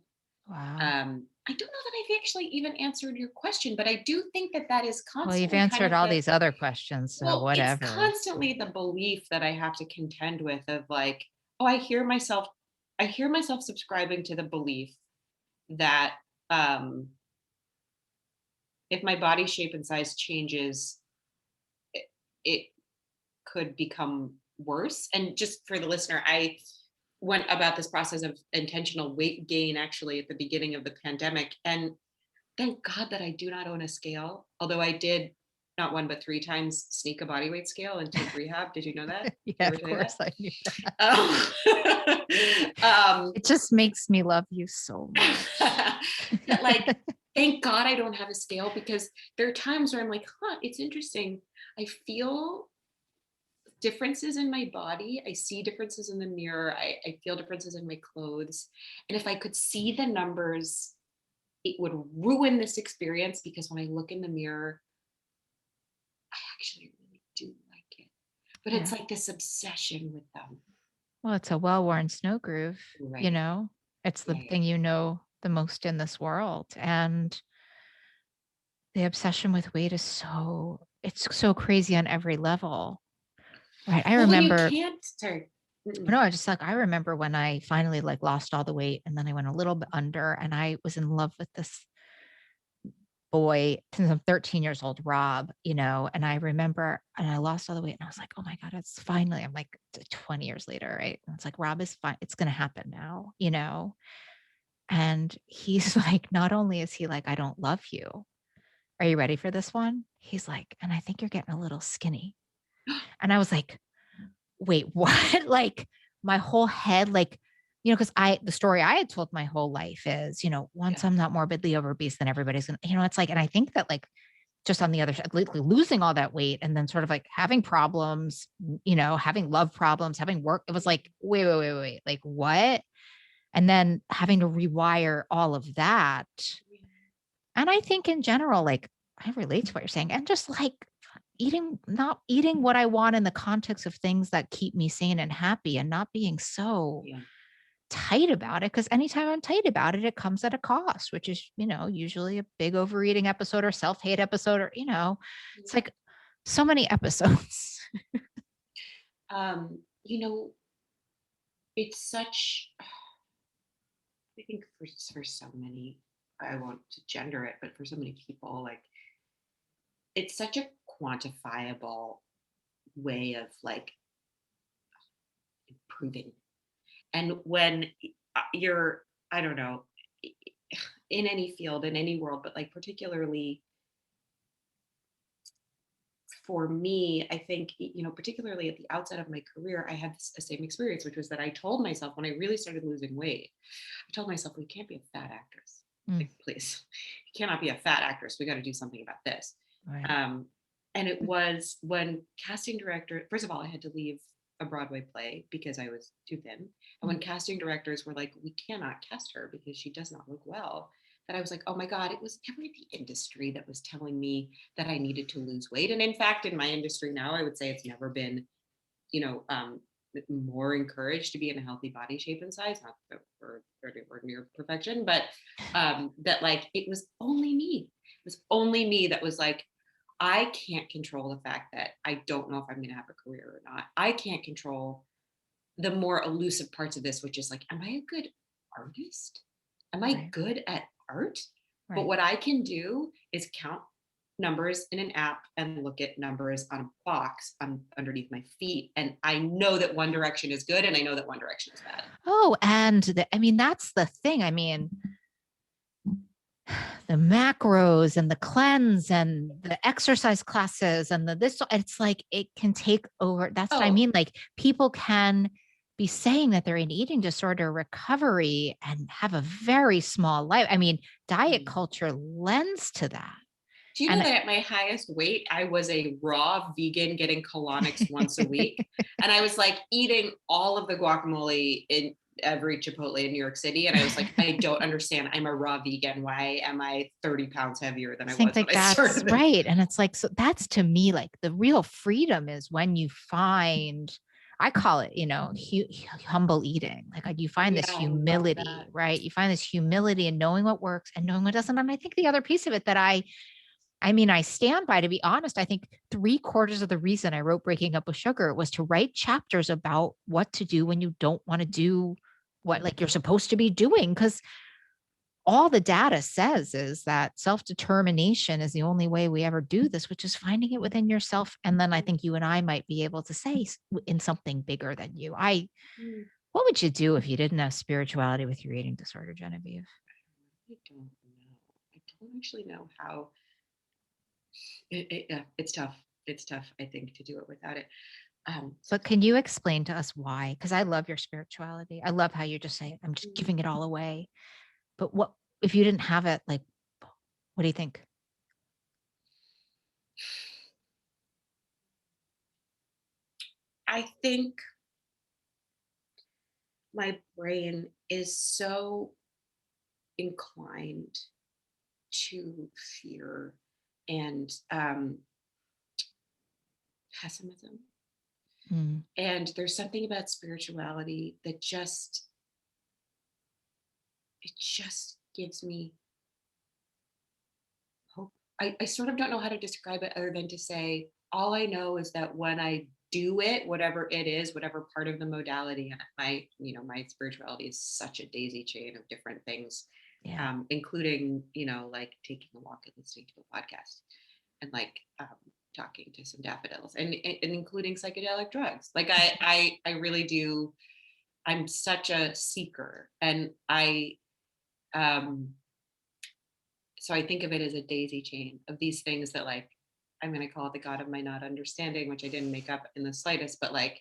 [SPEAKER 1] Wow.
[SPEAKER 2] I don't know that I've actually even answered your question, but I do think that is constantly.
[SPEAKER 1] Well, you've answered all these other questions, so whatever.
[SPEAKER 2] It's constantly the belief that I have to contend with of like, oh, I hear myself subscribing to the belief that if my body shape and size changes, it could become worse. And just for the listener, I went about this process of intentional weight gain actually at the beginning of the pandemic. And thank God that I do not own a scale, although I did not one, but 3 times sneak a body weight scale and take rehab. Did you know that? Did I
[SPEAKER 1] Yeah,
[SPEAKER 2] ever
[SPEAKER 1] of
[SPEAKER 2] tell you
[SPEAKER 1] course
[SPEAKER 2] that?
[SPEAKER 1] I knew that.
[SPEAKER 2] Um,
[SPEAKER 1] It just makes me love you so
[SPEAKER 2] that like,
[SPEAKER 1] much.
[SPEAKER 2] thank God I don't have a scale, because there are times where I'm like, it's interesting. I feel differences in my body. I see differences in the mirror. I feel differences in my clothes. And if I could see the numbers, it would ruin this experience, because when I look in the mirror, I actually really do like it. But it's
[SPEAKER 1] Yeah.
[SPEAKER 2] like this obsession with them.
[SPEAKER 1] Well, it's a well-worn snow groove,
[SPEAKER 2] Right.
[SPEAKER 1] it's the
[SPEAKER 2] Right.
[SPEAKER 1] thing the most in this world. And the obsession with weight is it's so crazy on every level. Right. I
[SPEAKER 2] Well, when you
[SPEAKER 1] remember,
[SPEAKER 2] can't, sorry.
[SPEAKER 1] no, I remember when I finally like lost all the weight and then I went a little bit under and I was in love with this boy since I'm 13 years old, Rob, and I remember, and I lost all the weight and I was like, oh my God, it's finally, I'm like 20 years later. Right. And it's like, Rob is fine. It's going to happen now, and he's like, not only is he like, I don't love you. Are you ready for this one? He's like, and I think you're getting a little skinny. And I was like, wait, what? Like my whole head, like, because the story I had told my whole life is, once
[SPEAKER 2] Yeah.
[SPEAKER 1] I'm not morbidly obese, then everybody's going to, it's like, and I think that like, just on the other side, like losing all that weight and then sort of like having problems, having love problems, having work, it was like, wait, like what? And then having to rewire all of that. And I think in general, like I relate to what you're saying. And just like not eating what I want in the context of things that keep me sane and happy and not being so
[SPEAKER 2] Yeah.
[SPEAKER 1] tight about it. Cause anytime I'm tight about it, it comes at a cost, which is, usually a big overeating episode or self-hate episode or, it's like so many episodes.
[SPEAKER 2] You know, it's such, I think for so many, I won't gender it, but for so many people, like it's such a quantifiable way of like improving. And when you're, I don't know, in any field, in any world, but like particularly for me, I think, particularly at the outset of my career, I had the same experience, which was that I told myself when I really started losing weight, I told myself, we can't be a fat actress.
[SPEAKER 1] Mm,
[SPEAKER 2] Like, please, you cannot be a fat actress. We got to do something about this.
[SPEAKER 1] right.
[SPEAKER 2] Um, and it was when casting director, first of all, I had to leave a Broadway play because I was too thin. And when
[SPEAKER 1] Mm,
[SPEAKER 2] casting directors were like, we cannot cast her because she does not look well, that I was like, oh my God, it was never the industry that was telling me that I needed to lose weight. And in fact, in my industry now, I would say it's never been, you know, um, more encouraged to be in a healthy body shape and size, not that we're near perfection, but that like it was only me. It was only me that was like, I can't control the fact that I don't know if I'm going to have a career or not. I can't control the more elusive parts of this, which is like, am I a good artist? Am I
[SPEAKER 1] right.
[SPEAKER 2] good at art? But
[SPEAKER 1] Right.
[SPEAKER 2] what I can do is count numbers in an app and look at numbers on a box underneath my feet. And I know that one direction is good and I know that one direction is bad.
[SPEAKER 1] Oh, and that's the thing. I mean, the macros and the cleanse and the exercise classes and it's like it can take over. That's what I
[SPEAKER 2] Oh,
[SPEAKER 1] mean. Like people can be saying that they're in eating disorder recovery and have a very small life. I mean, diet
[SPEAKER 2] mm.
[SPEAKER 1] culture lends to that.
[SPEAKER 2] Do you know
[SPEAKER 1] And
[SPEAKER 2] that at my highest weight, I was a raw vegan getting colonics once a week? And I was like eating all of the guacamole in every Chipotle in New York City. And I was like, I don't understand. I'm a raw vegan. Why am I 30 pounds heavier than
[SPEAKER 1] I
[SPEAKER 2] I
[SPEAKER 1] think
[SPEAKER 2] was
[SPEAKER 1] like
[SPEAKER 2] when I
[SPEAKER 1] that's
[SPEAKER 2] started this?
[SPEAKER 1] right. And it's like, so that's to me, like the real freedom is when you find, I call it, humble eating. Like you find
[SPEAKER 2] Yeah,
[SPEAKER 1] this
[SPEAKER 2] I love
[SPEAKER 1] humility,
[SPEAKER 2] that.
[SPEAKER 1] right? You find this humility and knowing what works and knowing what doesn't. And I think the other piece of it that I stand by, to be honest, I think 3/4 of the reason I wrote Breaking Up with Sugar was to write chapters about what to do when you don't want to do what like you're supposed to be doing. Cause all the data says is that self-determination is the only way we ever do this, which is finding it within yourself. And then I think you and I might be able to say in something bigger than you.
[SPEAKER 2] Mm,
[SPEAKER 1] What would you do if you didn't have spirituality with your eating disorder, Genevieve?
[SPEAKER 2] I don't know. I don't actually know how. Yeah, it's tough. It's tough, I think, to do it without it.
[SPEAKER 1] But can you explain to us why? Because I love your spirituality. I love how you just say, I'm just giving it all away. But what if you didn't have it? Like, what do you think?
[SPEAKER 2] I think my brain is so inclined to fear and pessimism.
[SPEAKER 1] Mm,
[SPEAKER 2] And there's something about spirituality that just gives me hope. I sort of don't know how to describe it other than to say, all I know is that when I do it, whatever it is, whatever part of the modality, and my spirituality is such a daisy chain of different things,
[SPEAKER 1] yeah.
[SPEAKER 2] including, like taking a walk and listening to a podcast and like talking to some daffodils and including psychedelic drugs. Like I really do. I'm such a seeker, and um, so I think of it as a daisy chain of these things that, like, I'm going to call it the God of my not understanding, which I didn't make up in the slightest, but like,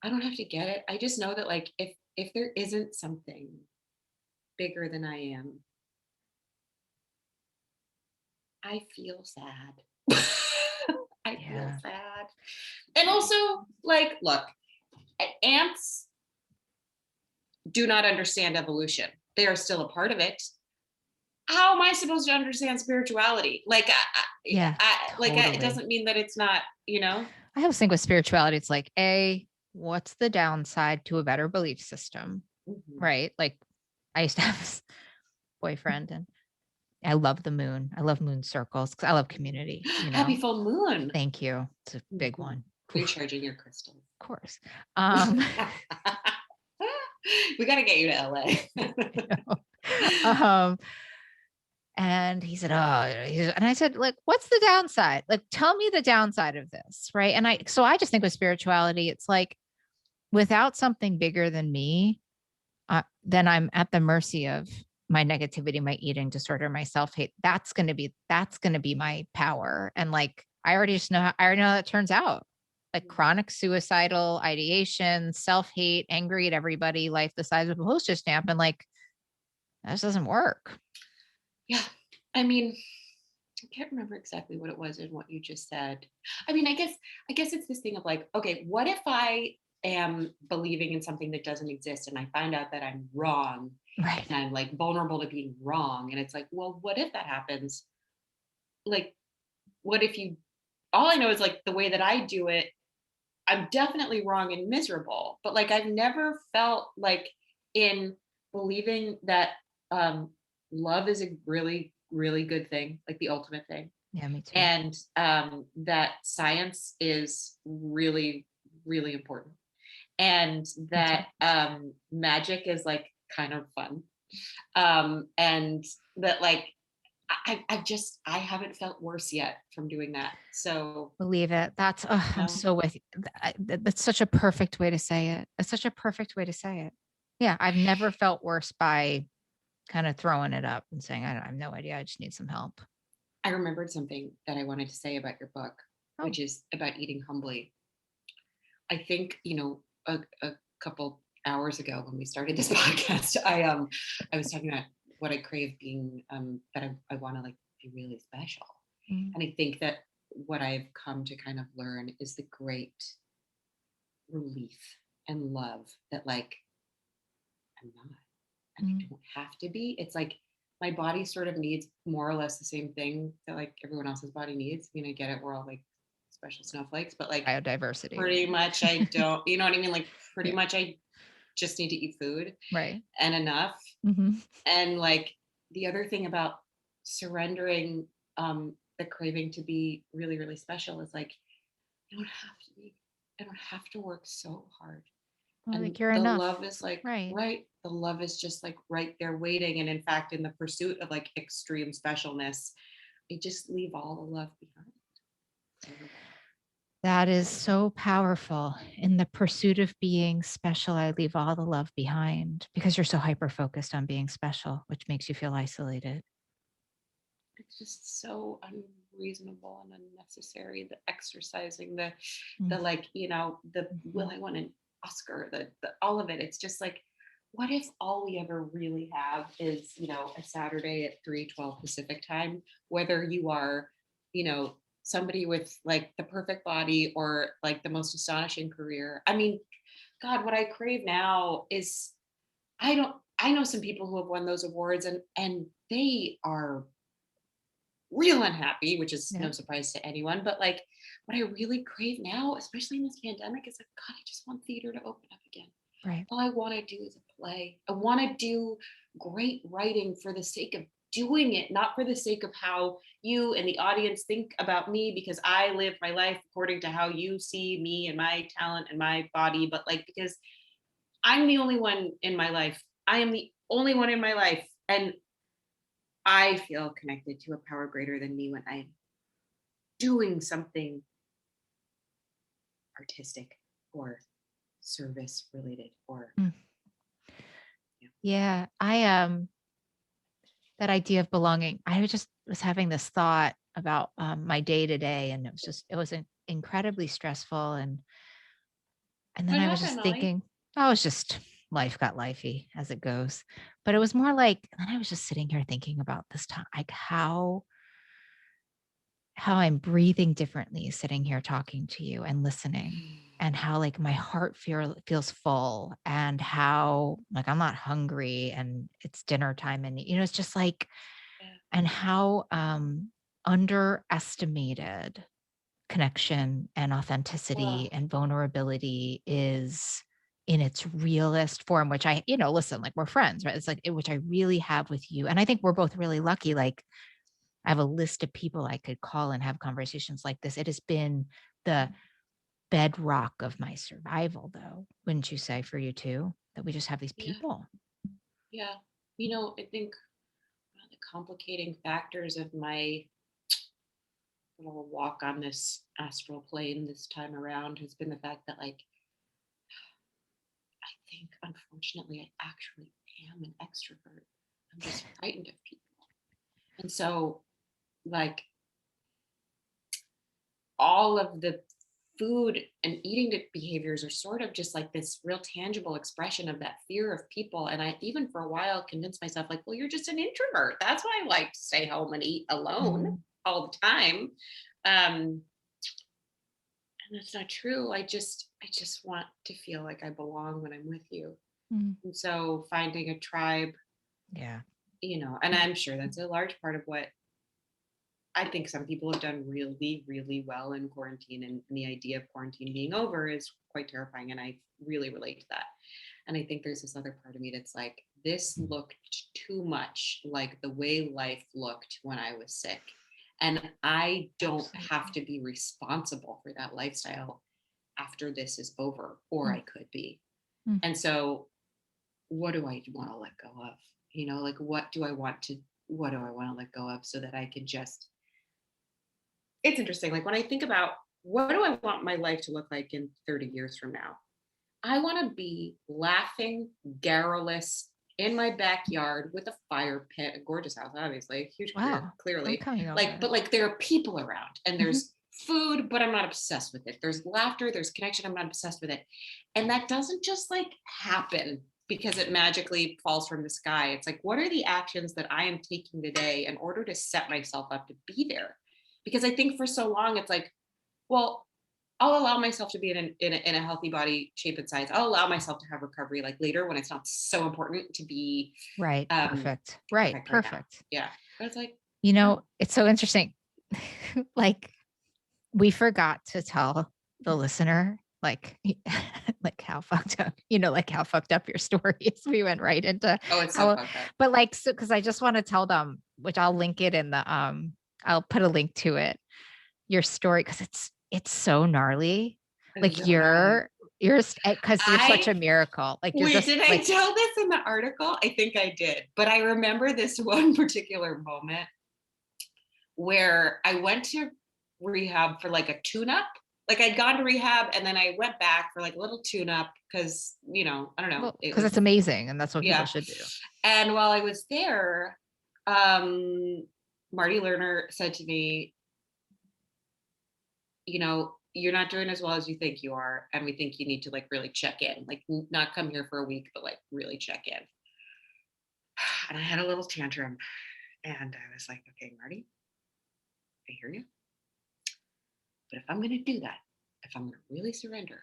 [SPEAKER 2] I don't have to get it. I just know that, like, if there isn't something bigger than I am, I feel sad. I feel
[SPEAKER 1] Yeah.
[SPEAKER 2] sad. And also, like, look, ants do not understand evolution. They are still a part of it. How am I supposed to understand spirituality? Like,
[SPEAKER 1] Yeah.
[SPEAKER 2] it
[SPEAKER 1] Totally.
[SPEAKER 2] doesn't mean that it's not,
[SPEAKER 1] I always think with spirituality, it's like, what's the downside to a better belief system?
[SPEAKER 2] Mhm.
[SPEAKER 1] Right. Like I used to have this boyfriend and I love the moon. I love moon circles because I love community,
[SPEAKER 2] Happy full moon.
[SPEAKER 1] Thank you. It's a big
[SPEAKER 2] Mhm.
[SPEAKER 1] one. Whew, of
[SPEAKER 2] Recharging your crystals.
[SPEAKER 1] course. Um,
[SPEAKER 2] We got to get you to LA.
[SPEAKER 1] um, and he said, and I said, like, what's the downside? Like, tell me the downside of this. Right. So I just think with spirituality, it's like without something bigger than me, then I'm at the mercy of my negativity, my eating disorder, my self-hate. That's going to be my power. And like, I already know how it turns out. Like chronic suicidal ideation, self-hate, angry at everybody, life the size of a postage stamp. And like, that just doesn't work.
[SPEAKER 2] Yeah. I mean, I can't remember exactly what it was and what you just said. I mean, I guess it's this thing of like, okay, what if I am believing in something that doesn't exist and I find out that I'm wrong
[SPEAKER 1] Right.
[SPEAKER 2] and I'm like vulnerable to being wrong, and it's like, well, what if that happens? Like, what if you all I know is like the way that I do it, I'm definitely wrong and miserable, but like I've never felt like in believing that um love is a really, really good thing, like the ultimate thing.
[SPEAKER 1] Yeah, me too.
[SPEAKER 2] And that science is really, really important. And
[SPEAKER 1] Me too.
[SPEAKER 2] that magic is like kind of fun. And that like I haven't felt worse yet from doing that. So,
[SPEAKER 1] Believe it. I'm
[SPEAKER 2] no.
[SPEAKER 1] so with you. That's such a perfect way to say it. It's such a perfect way to say it. Yeah. I've never felt worse by kind of throwing it up and saying, I have no idea. I just need some help.
[SPEAKER 2] I remembered something that I wanted to say about your book,
[SPEAKER 1] Oh,
[SPEAKER 2] which is about eating humbly. I think, a couple hours ago when we started this podcast, I was talking about what I crave being that I want to like be really special.
[SPEAKER 1] mm,
[SPEAKER 2] And I think that what I've come to kind of learn is the great relief and love that like I'm not. And I
[SPEAKER 1] mm,
[SPEAKER 2] don't have to be. It's like my body sort of needs more or less the same thing that like everyone else's body needs. I mean, I get it. We're all like special snowflakes, but like
[SPEAKER 1] biodiversity,
[SPEAKER 2] pretty
[SPEAKER 1] right?
[SPEAKER 2] much I don't, you know what I mean? Like pretty
[SPEAKER 1] Yeah.
[SPEAKER 2] much I just need to eat food
[SPEAKER 1] Right.
[SPEAKER 2] and enough.
[SPEAKER 1] Hmm.
[SPEAKER 2] And like the other thing about surrendering the craving to be really, really special is like I don't have to be, I don't have to work so hard. And
[SPEAKER 1] Like you're
[SPEAKER 2] the
[SPEAKER 1] enough.
[SPEAKER 2] love is like
[SPEAKER 1] Right.
[SPEAKER 2] right, the love is just like right there waiting. And in fact, in the pursuit of like extreme specialness, I just leave all the love behind. So,
[SPEAKER 1] That is so powerful. In the pursuit of being special, I leave all the love behind because you're so hyper focused on being special, which makes you feel isolated.
[SPEAKER 2] it's just so reasonable and unnecessary, the exercising, the
[SPEAKER 1] Mm.
[SPEAKER 2] like, the will
[SPEAKER 1] Mhm.
[SPEAKER 2] I want an Oscar, the all of it. It's just like, what if all we ever really have is, a Saturday at 3:12 Pacific time, whether you are, somebody with like the perfect body or like the most astonishing career. I mean, God, what I crave now is, I know some people who have won those awards, and they are real unhappy, which is
[SPEAKER 1] Yeah.
[SPEAKER 2] no surprise to anyone. But like, what I really crave now, especially in this pandemic, is like, God, I just want theater to open up again.
[SPEAKER 1] Right.
[SPEAKER 2] All I want to do is a play. I want to do great writing for the sake of doing it, not for the sake of how you and the audience think about me, because I live my life according to how you see me and my talent and my body, but like, because I'm the only one in my life. I am the only one in my life. And I feel connected to a power greater than me when I'm doing something artistic or service related or
[SPEAKER 1] Mm.
[SPEAKER 2] yeah.
[SPEAKER 1] Yeah. That idea of belonging. I just was having this thought about my day to day, and it was incredibly stressful. And then
[SPEAKER 2] What
[SPEAKER 1] I was
[SPEAKER 2] happened,
[SPEAKER 1] just
[SPEAKER 2] Molly?
[SPEAKER 1] thinking, oh, it's just life got lifey as it goes. But it was more like, and I was just sitting here thinking about this time, like how I'm breathing differently sitting here talking to you and listening, and how like my heart feels full, and how like I'm not hungry and it's dinner time, and it's just like,
[SPEAKER 2] Yeah.
[SPEAKER 1] and how underestimated connection and authenticity
[SPEAKER 2] Well,
[SPEAKER 1] and vulnerability is in its realest form, which listen, like we're friends, right? It's like which I really have with you. And I think we're both really lucky. Like I have a list of people I could call and have conversations like this. It has been the bedrock of my survival, though, wouldn't you say, for you too, that we just have these
[SPEAKER 2] yeah,
[SPEAKER 1] people?
[SPEAKER 2] yeah. I think one of the complicating factors of my little walk on this astral plane this time around has been the fact that, like, I think unfortunately I actually am an extrovert. I'm just frightened of people. And so, like, all of the food and eating behaviors are sort of just like this real tangible expression of that fear of people. And I even for a while convinced myself, like, well, you're just an introvert. That's why I like to stay home and eat alone
[SPEAKER 1] Mhm.
[SPEAKER 2] all the time. And that's not true. I just want to feel like I belong when I'm with you.
[SPEAKER 1] Mm.
[SPEAKER 2] And so finding a tribe,
[SPEAKER 1] Yeah.
[SPEAKER 2] and I'm sure that's a large part of what I think some people have done really, really well in quarantine, and the idea of quarantine being over is quite terrifying. And I really relate to that. And I think there's this other part of me that's like, this looked too much like the way life looked when I was sick. And I don't have
[SPEAKER 1] Absolutely.
[SPEAKER 2] to be responsible for that lifestyle after this is over, or
[SPEAKER 1] Mm.
[SPEAKER 2] I could be.
[SPEAKER 1] Mm.
[SPEAKER 2] And so, what do I want to let go of? Like, what do I want to let go of so that I can just, it's interesting. Like when I think about what do I want my life to look like in 30 years from now, I want to be laughing, garrulous in my backyard with a fire pit, a gorgeous house, obviously, a huge career,
[SPEAKER 1] Wow. I'm
[SPEAKER 2] clearly.
[SPEAKER 1] coming
[SPEAKER 2] Like,
[SPEAKER 1] over.
[SPEAKER 2] but like there are people around and
[SPEAKER 1] Mhm.
[SPEAKER 2] there's food, but I'm not obsessed with it. There's laughter, there's connection, I'm not obsessed with it. And that doesn't just like happen because it magically falls from the sky. It's like, what are the actions that I am taking today in order to set myself up to be there? Because I think for so long, it's like, well, I'll allow myself to be in a healthy body shape and size. I'll allow myself to have recovery like later when it's not so important to be
[SPEAKER 1] Right. Perfect. Right.
[SPEAKER 2] perfect right now.
[SPEAKER 1] Perfect.
[SPEAKER 2] Yeah. But it's like, no.
[SPEAKER 1] It's so interesting. Like we forgot to tell the listener, like, like how fucked up, like how fucked up your story is. We went right into
[SPEAKER 2] Oh, it's so
[SPEAKER 1] how,
[SPEAKER 2] fucked up.
[SPEAKER 1] but like, so, cause I just want to tell them, which I'll link it in I'll put a link to it, your story. Cause it's so gnarly.
[SPEAKER 2] It's
[SPEAKER 1] Like
[SPEAKER 2] so gnarly.
[SPEAKER 1] cause you're such
[SPEAKER 2] I
[SPEAKER 1] a miracle. Like you're
[SPEAKER 2] Wait,
[SPEAKER 1] just
[SPEAKER 2] did I
[SPEAKER 1] like,
[SPEAKER 2] tell this in the article? I think I did. But I remember this one particular moment where I went to rehab for like a tune-up. Like I'd gone to rehab and then I went back for like a little tune-up because, I don't know,
[SPEAKER 1] well,
[SPEAKER 2] it
[SPEAKER 1] cause it's
[SPEAKER 2] was,
[SPEAKER 1] amazing. And that's what people
[SPEAKER 2] yeah.
[SPEAKER 1] should do.
[SPEAKER 2] And while I was there, Marty Lerner said to me, you're not doing as well as you think you are. And we think you need to like really check in, like not come here for a week, but like really check in. And I had a little tantrum and I was like, okay, Marty, I hear you. But if I'm going to do that, if I'm going to really surrender,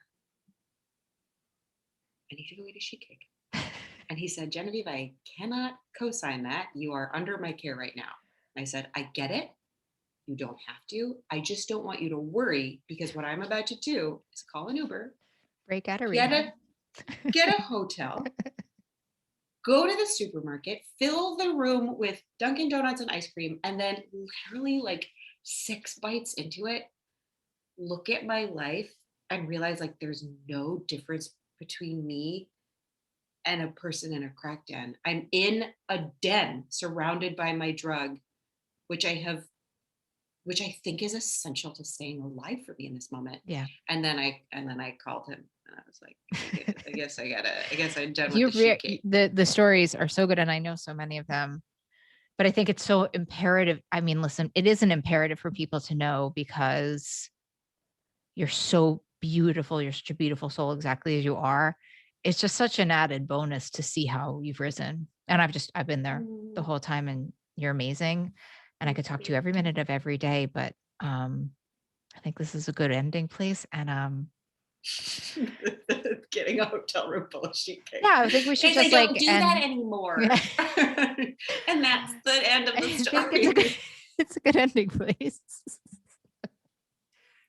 [SPEAKER 2] I need to go eat a sheet cake. And he said, Genevieve, I cannot co-sign that. You are under my care right now. And I said, I get it. You don't have to. I just don't want you to worry because what I'm about to do is call an Uber,
[SPEAKER 1] Break out of
[SPEAKER 2] get
[SPEAKER 1] rehab.
[SPEAKER 2] get a hotel, go to the supermarket, fill the room with Dunkin' Donuts and ice cream, and then literally like 6 bites into it, look at my life and realize like there's no difference between me and a person in a crack den. I'm in a den surrounded by my drug, which I think is essential to staying alive for me in this moment.
[SPEAKER 1] Yeah.
[SPEAKER 2] And then I called him and I was like, I guess I'm done with the sheet cake.
[SPEAKER 1] The stories are so good. And I know so many of them, but I think it's so imperative. I mean, listen, it is an imperative for people to know because you're so beautiful. You're such a beautiful soul, exactly as you are. It's just such an added bonus to see how you've risen. And I've been there the whole time and you're amazing. And I could talk to you every minute of every day, but I think this is a good ending place. And
[SPEAKER 2] getting a hotel room full of sheet cake.
[SPEAKER 1] yeah, I think we should
[SPEAKER 2] just
[SPEAKER 1] like
[SPEAKER 2] don't do that anymore.
[SPEAKER 1] Yeah.
[SPEAKER 2] And that's the end of the story.
[SPEAKER 1] It's a good ending place.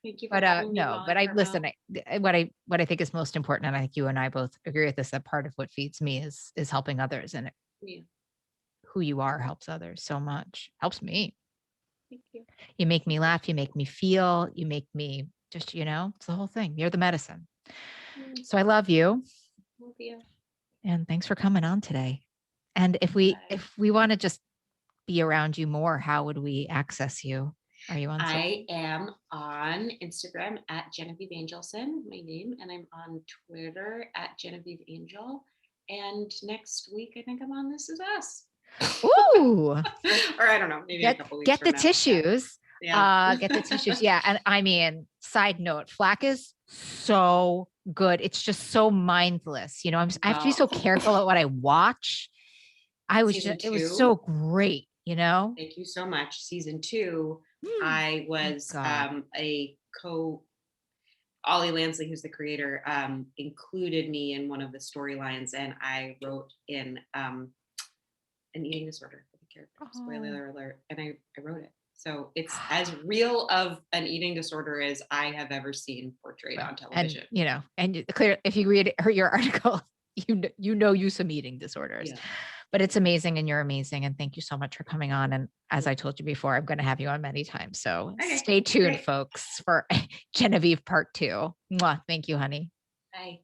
[SPEAKER 2] Thank you for
[SPEAKER 1] But
[SPEAKER 2] having me,
[SPEAKER 1] no, but I listen. What I think is most important, and I think you and I both agree with this, that part of what feeds me is helping others, and who you are helps others so much. Helps me.
[SPEAKER 2] Thank you.
[SPEAKER 1] You make me laugh. You make me feel. You make me just, it's the whole thing. You're the medicine. So I love you.
[SPEAKER 2] Love you.
[SPEAKER 1] And thanks for coming on today. And if we want to just be around you more, how would we access you? Are you on?
[SPEAKER 2] I am on Instagram at Genevieve Angelson, my name, and I'm on Twitter at Genevieve Angel. And next week, I think I'm on This Is Us.
[SPEAKER 1] Ooh.
[SPEAKER 2] Or I don't know, maybe a couple weeks
[SPEAKER 1] get
[SPEAKER 2] from
[SPEAKER 1] the
[SPEAKER 2] now.
[SPEAKER 1] tissues.
[SPEAKER 2] Yeah.
[SPEAKER 1] Get the tissues. Yeah. And I mean, side note, Flack is so good. It's just so mindless. I have to be so careful at what I watch. It was so great,
[SPEAKER 2] Thank you so much. Season 2, I was Ollie Lansley, who's the creator, included me in one of the storylines, and I wrote in an eating disorder for the character. Spoiler alert. And I wrote it. So it's as real of an eating disorder as I have ever seen portrayed on television.
[SPEAKER 1] And clear, if you read your article, you some eating disorders. Yeah. But it's amazing and you're amazing. And thank you so much for coming on. And as I told you before, I'm going to have you on many times. So stay tuned, folks, for Genevieve Part 2. Mwah. Thank you, honey.
[SPEAKER 2] Bye.